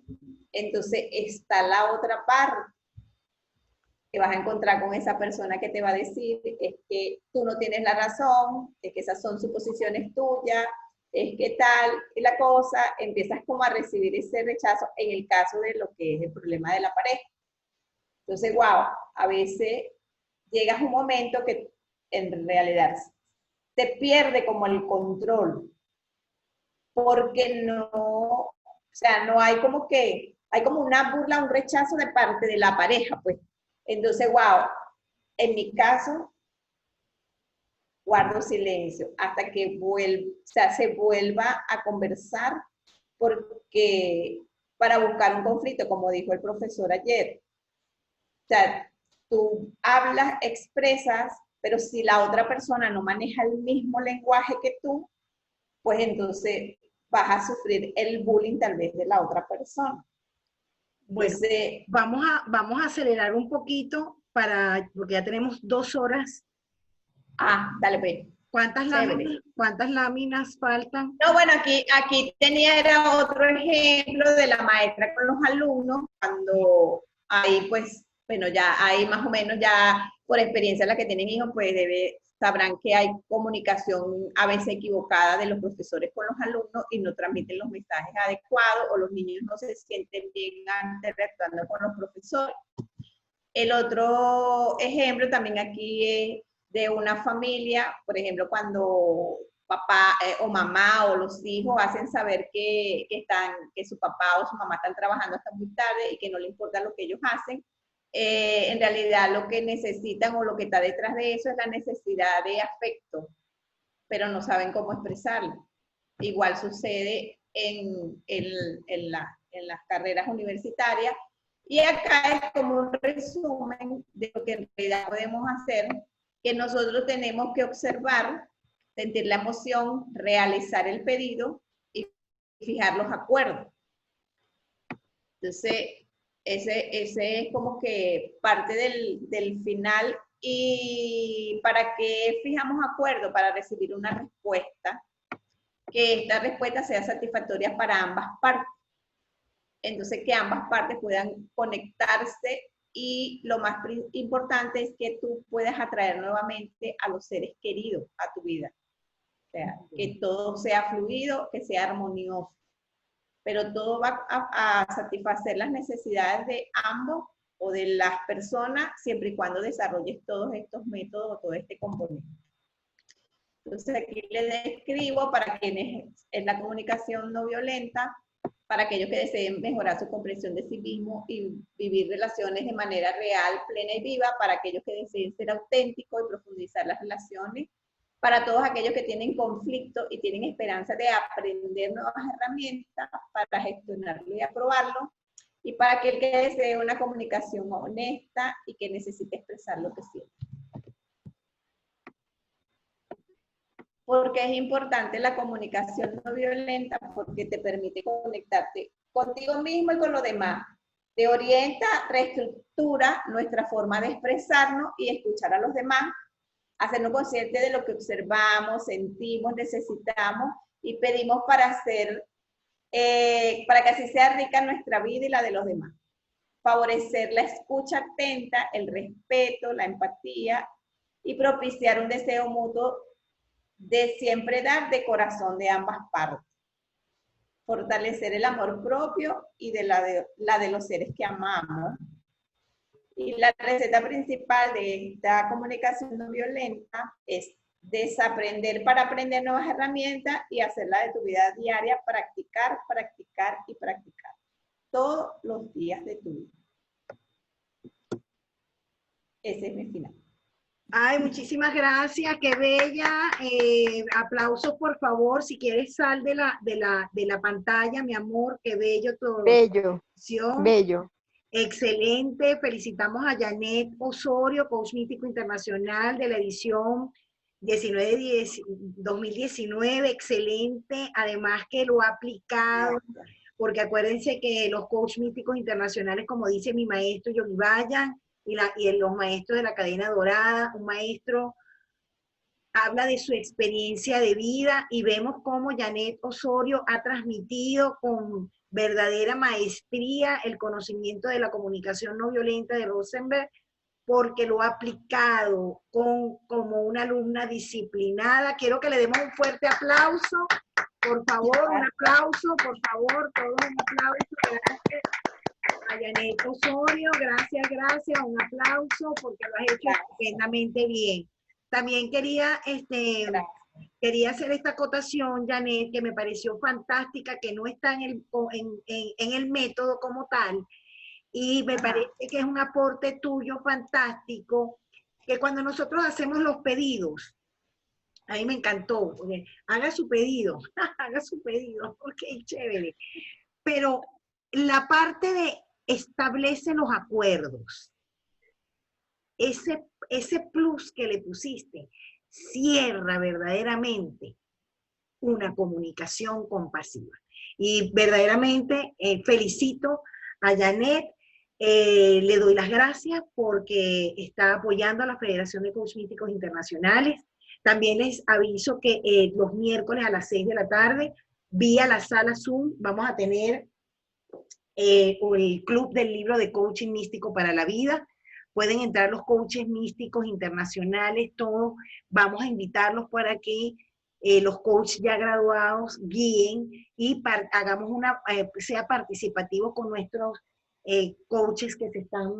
Speaker 5: entonces está la otra parte que vas a encontrar con esa persona que te va a decir es que tú no tienes la razón, es que esas son suposiciones tuyas, es que tal, y la cosa, empiezas como a recibir ese rechazo en el caso de lo que es el problema de la pareja. Entonces, wow, a veces llegas a un momento que en realidad te pierde como el control, porque no, o sea, no hay como que, hay como una burla, un rechazo de parte de la pareja, pues. Entonces, wow, en mi caso, guardo silencio hasta que se vuelva a conversar, porque para buscar un conflicto, como dijo el profesor ayer, o sea, tú hablas, expresas, pero si la otra persona no maneja el mismo lenguaje que tú, pues entonces vas a sufrir el bullying tal vez de la otra persona.
Speaker 1: Bueno,
Speaker 5: Entonces,
Speaker 1: vamos a acelerar un poquito porque ya tenemos 2 horas.
Speaker 5: dale pues. Chévere.
Speaker 1: ¿Cuántas láminas faltan?
Speaker 5: No, bueno, aquí era otro ejemplo de la maestra con los alumnos, cuando ahí pues, bueno, ya ahí más o menos ya por experiencia la que tienen hijos, pues sabrán que hay comunicación a veces equivocada de los profesores con los alumnos y no transmiten los mensajes adecuados, o los niños no se sienten bien interactuando con los profesores. El otro ejemplo también aquí es de una familia, por ejemplo, cuando papá o mamá o los hijos hacen saber que su papá o su mamá están trabajando hasta muy tarde y que no les importa lo que ellos hacen. En realidad lo que necesitan o lo que está detrás de eso es la necesidad de afecto, pero no saben cómo expresarlo. Igual sucede en las carreras universitarias. Y acá es como un resumen de lo que en realidad podemos hacer, que nosotros tenemos que observar, sentir la emoción, realizar el pedido y fijar los acuerdos. Entonces, ese es como que parte del final. ¿Y para qué fijamos acuerdo? Para recibir una respuesta, que esta respuesta sea satisfactoria para ambas partes. Entonces, que ambas partes puedan conectarse, y lo más importante es que tú puedas atraer nuevamente a los seres queridos a tu vida. O sea, que todo sea fluido, que sea armonioso, pero todo va a satisfacer las necesidades de ambos o de las personas, siempre y cuando desarrolles todos estos métodos o todo este componente. Entonces, aquí les describo para quienes es la comunicación no violenta. para aquellos que deseen mejorar su comprensión de sí mismo y vivir relaciones de manera real, plena y viva, para aquellos que deseen ser auténticos y profundizar las relaciones, para todos aquellos que tienen conflicto y tienen esperanza de aprender nuevas herramientas para gestionarlo y aprobarlo, y para aquel que desee una comunicación honesta y que necesite expresar lo que siente. Porque es importante la comunicación no violenta, porque te permite conectarte contigo mismo y con los demás. Te orienta, reestructura nuestra forma de expresarnos y escuchar a los demás, hacernos conscientes de lo que observamos, sentimos, necesitamos y pedimos para que así sea rica nuestra vida y la de los demás. Favorecer la escucha atenta, el respeto, la empatía y propiciar un deseo mutuo de siempre dar de corazón de ambas partes. Fortalecer el amor propio y de la de los seres que amamos. Y la receta principal de esta comunicación no violenta es desaprender para aprender nuevas herramientas y hacerla de tu vida diaria, practicar, practicar y practicar. Todos los días de tu vida. Ese es mi final.
Speaker 1: Ay, muchísimas gracias, qué bella. Aplausos, por favor. Si quieres, sal de la pantalla, mi amor. Qué bello todo.
Speaker 6: Bello,
Speaker 1: Bello.
Speaker 6: bello.
Speaker 1: Excelente. Felicitamos a Janet Osorio, coach místico internacional de la edición 2019. Excelente. Además que lo ha aplicado, porque acuérdense que los coach místicos internacionales, como dice mi maestro Yogi Bayan, y los maestros de la cadena dorada, un maestro habla de su experiencia de vida y vemos cómo Janet Osorio ha transmitido con verdadera maestría el conocimiento de la comunicación no violenta de Rosenberg, porque lo ha aplicado como una alumna disciplinada. Quiero que le demos un fuerte aplauso, por favor, un aplauso, por favor, todos un aplauso. Gracias a Janet Osorio, gracias, un aplauso porque lo has hecho estupendamente bien. También quería hacer esta acotación, Janet, que me pareció fantástica, que no está en el método como tal, y me parece que es un aporte tuyo fantástico, que cuando nosotros hacemos los pedidos, a mí me encantó, porque haga su pedido, ok, chévere, pero la parte de establece los acuerdos. Ese plus que le pusiste cierra verdaderamente una comunicación compasiva. Y verdaderamente felicito a Janet, le doy las gracias porque está apoyando a la Federación de Coach Místicos Internacionales. También les aviso que los miércoles a las 6 de la tarde, vía la sala Zoom, vamos a tener el Club del Libro de Coaching Místico para la Vida. Pueden entrar los coaches místicos internacionales, todos. Vamos a invitarlos para que los coaches ya graduados guíen y hagamos sea participativo con nuestros coaches que se están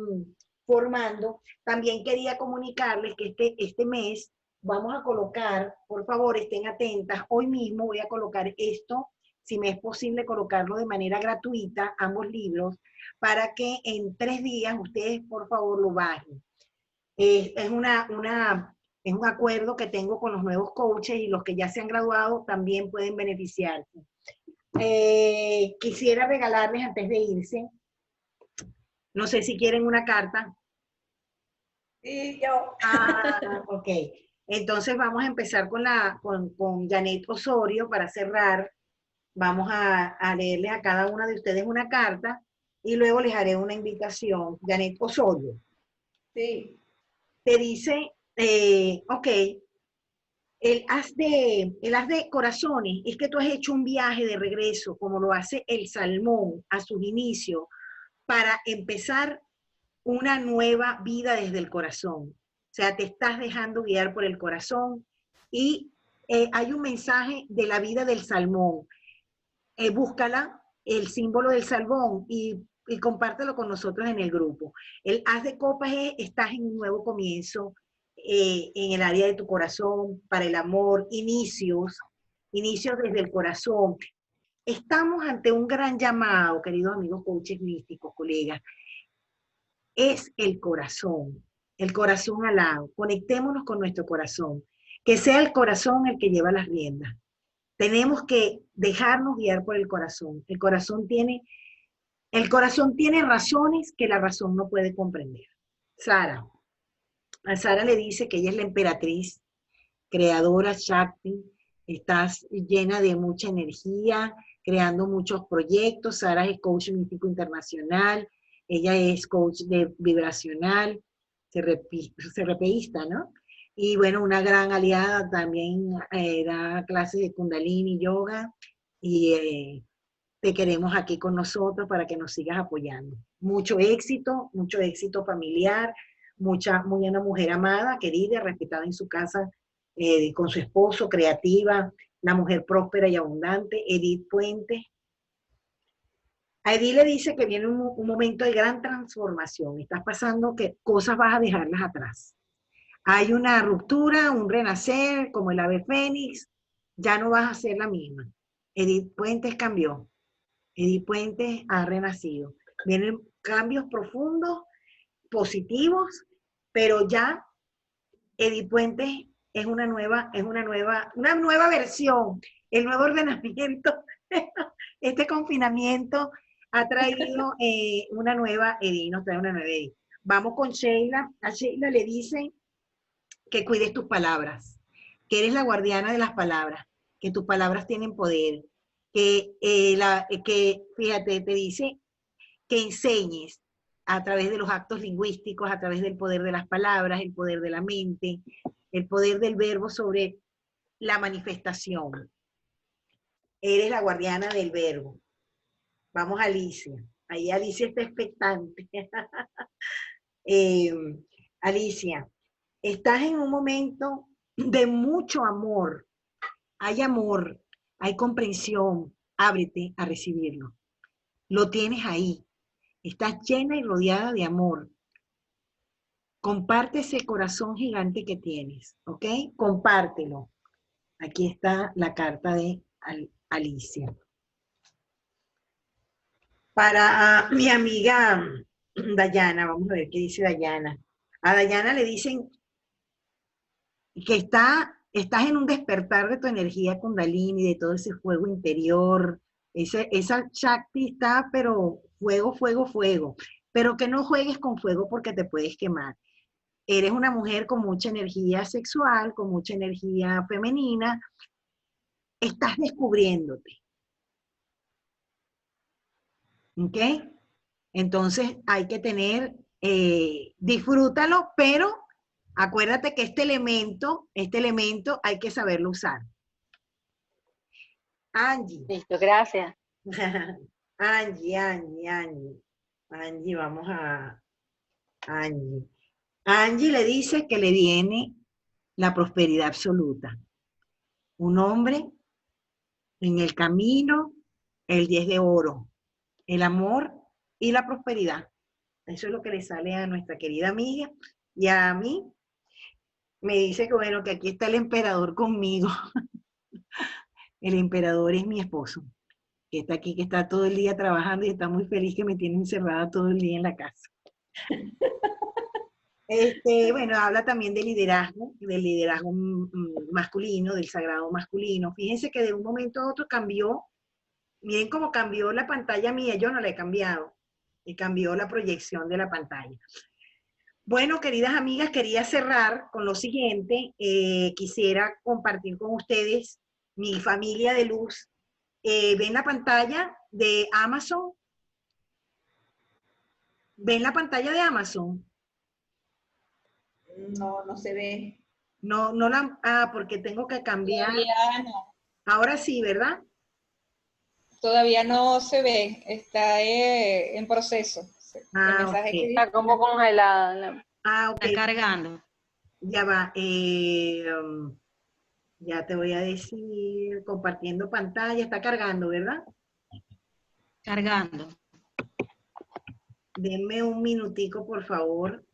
Speaker 1: formando. También quería comunicarles que este mes vamos a colocar, por favor, estén atentas, hoy mismo voy a colocar esto, si me es posible colocarlo de manera gratuita, ambos libros, para que en 3 días ustedes, por favor, lo bajen. Es un acuerdo que tengo con los nuevos coaches y los que ya se han graduado también pueden beneficiarse. Quisiera regalarles antes de irse, no sé si quieren una carta.
Speaker 5: Sí, yo.
Speaker 1: Ok. Entonces vamos a empezar con Janet Osorio para cerrar. Vamos a leerles a cada una de ustedes una carta y luego les haré una invitación. Janet Osorio.
Speaker 5: Sí.
Speaker 1: Te dice, ok, el haz de corazones es que tú has hecho un viaje de regreso, como lo hace el salmón a sus inicios, para empezar una nueva vida desde el corazón. O sea, te estás dejando guiar por el corazón y hay un mensaje de la vida del salmón. Búscala, el símbolo del salmón, y compártelo con nosotros en el grupo. El haz de copas es, estás en un nuevo comienzo, en el área de tu corazón, para el amor, inicios desde el corazón. estamos ante un gran llamado, queridos amigos coaches místicos, colegas. Es el corazón alado. Conectémonos con nuestro corazón. Que sea el corazón el que lleva las riendas. Tenemos que dejarnos guiar por el corazón. El corazón tiene razones que la razón no puede comprender. Sara. A Sara le dice que ella es la emperatriz, creadora Shakti. Estás llena de mucha energía, creando muchos proyectos. Sara es coach místico internacional. Ella es coach de vibracional, CRPista, ¿no? Y bueno, una gran aliada también, da clases de Kundalini Yoga y te queremos aquí con nosotros para que nos sigas apoyando. Mucho éxito familiar, muy una mujer amada, querida, respetada en su casa, con su esposo, creativa, la mujer próspera y abundante, Edith Puente. A Edith le dice que viene un momento de gran transformación. Estás pasando que cosas vas a dejarlas atrás. Hay una ruptura, un renacer, como el ave fénix, ya no vas a ser la misma. Edith Puentes cambió. Edith Puentes ha renacido. Vienen cambios profundos, positivos, pero ya Edith Puentes es una nueva versión, el nuevo ordenamiento. Este confinamiento ha traído una nueva Edith, nos trae una nueva Edith. Vamos con Sheila. A Sheila le dicen que cuides tus palabras, que eres la guardiana de las palabras, que tus palabras tienen poder, que fíjate, te dice que enseñes a través de los actos lingüísticos, a través del poder de las palabras, el poder de la mente, el poder del verbo sobre la manifestación. Eres la guardiana del verbo. Vamos a Alicia. Ahí Alicia está expectante. Alicia, estás en un momento de mucho amor. Amor, hay comprensión. Ábrete a recibirlo. Lo tienes ahí. Estás llena y rodeada de amor. Comparte ese corazón gigante que tienes, ¿ok? Compártelo. Aquí está la carta de Alicia. Para mi amiga Dayana, vamos a ver qué dice Dayana. A Dayana le dicen que estás en un despertar de tu energía Kundalini, de todo ese fuego interior. Esa Shakti está, pero fuego, fuego, fuego. Pero que no juegues con fuego porque te puedes quemar. Eres una mujer con mucha energía sexual, con mucha energía femenina. Estás descubriéndote. ¿Ok? Entonces hay que disfrútalo, pero acuérdate que este elemento hay que saberlo usar. Angie.
Speaker 3: Listo, gracias.
Speaker 1: Angie, vamos a Angie. Angie le dice que le viene la prosperidad absoluta. Un hombre en el camino, el 10 de oro, el amor y la prosperidad. Eso es lo que le sale a nuestra querida amiga. Y a mí me dice que bueno, que aquí está el emperador conmigo. El emperador es mi esposo, que está aquí, que está todo el día trabajando y está muy feliz que me tiene encerrada todo el día en la casa. Bueno, habla también del liderazgo masculino, del sagrado masculino. Fíjense que de un momento a otro cambió. Miren cómo cambió la pantalla mía, yo no la he cambiado. Y cambió la proyección de la pantalla. Bueno, queridas amigas, quería cerrar con lo siguiente. Quisiera compartir con ustedes mi familia de luz. ¿Ven la pantalla de Amazon? ¿Ven la pantalla de Amazon?
Speaker 5: No, no se ve.
Speaker 1: No, porque tengo que cambiar.
Speaker 4: Todavía no.
Speaker 1: Ahora sí, ¿verdad?
Speaker 4: Todavía no se ve, está en proceso. El mensaje
Speaker 1: Ok.
Speaker 4: que
Speaker 3: Está como congelada.
Speaker 1: Ok.
Speaker 6: Está cargando.
Speaker 1: Ya va. Ya te voy a decir, compartiendo pantalla, está cargando, ¿verdad?
Speaker 6: Cargando.
Speaker 1: Denme un minutico, por favor.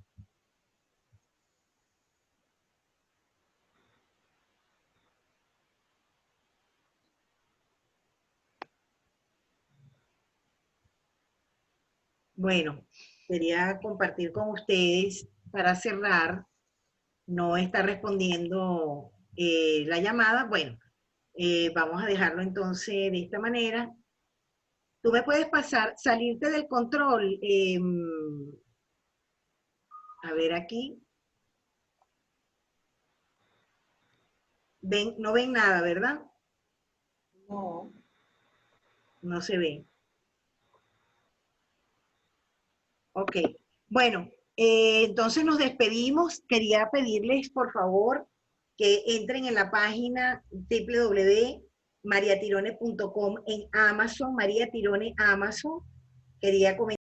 Speaker 1: Bueno, quería compartir con ustedes para cerrar. No está respondiendo la llamada. Bueno, vamos a dejarlo entonces de esta manera. Tú me puedes pasar, salirte del control. A ver aquí. Ven, no ven nada, ¿verdad?
Speaker 5: No.
Speaker 1: No se ve. Ok. Bueno, entonces nos despedimos. Quería pedirles, por favor, que entren en la página www.mariatirone.com en Amazon, María Tirone Amazon. Quería comentar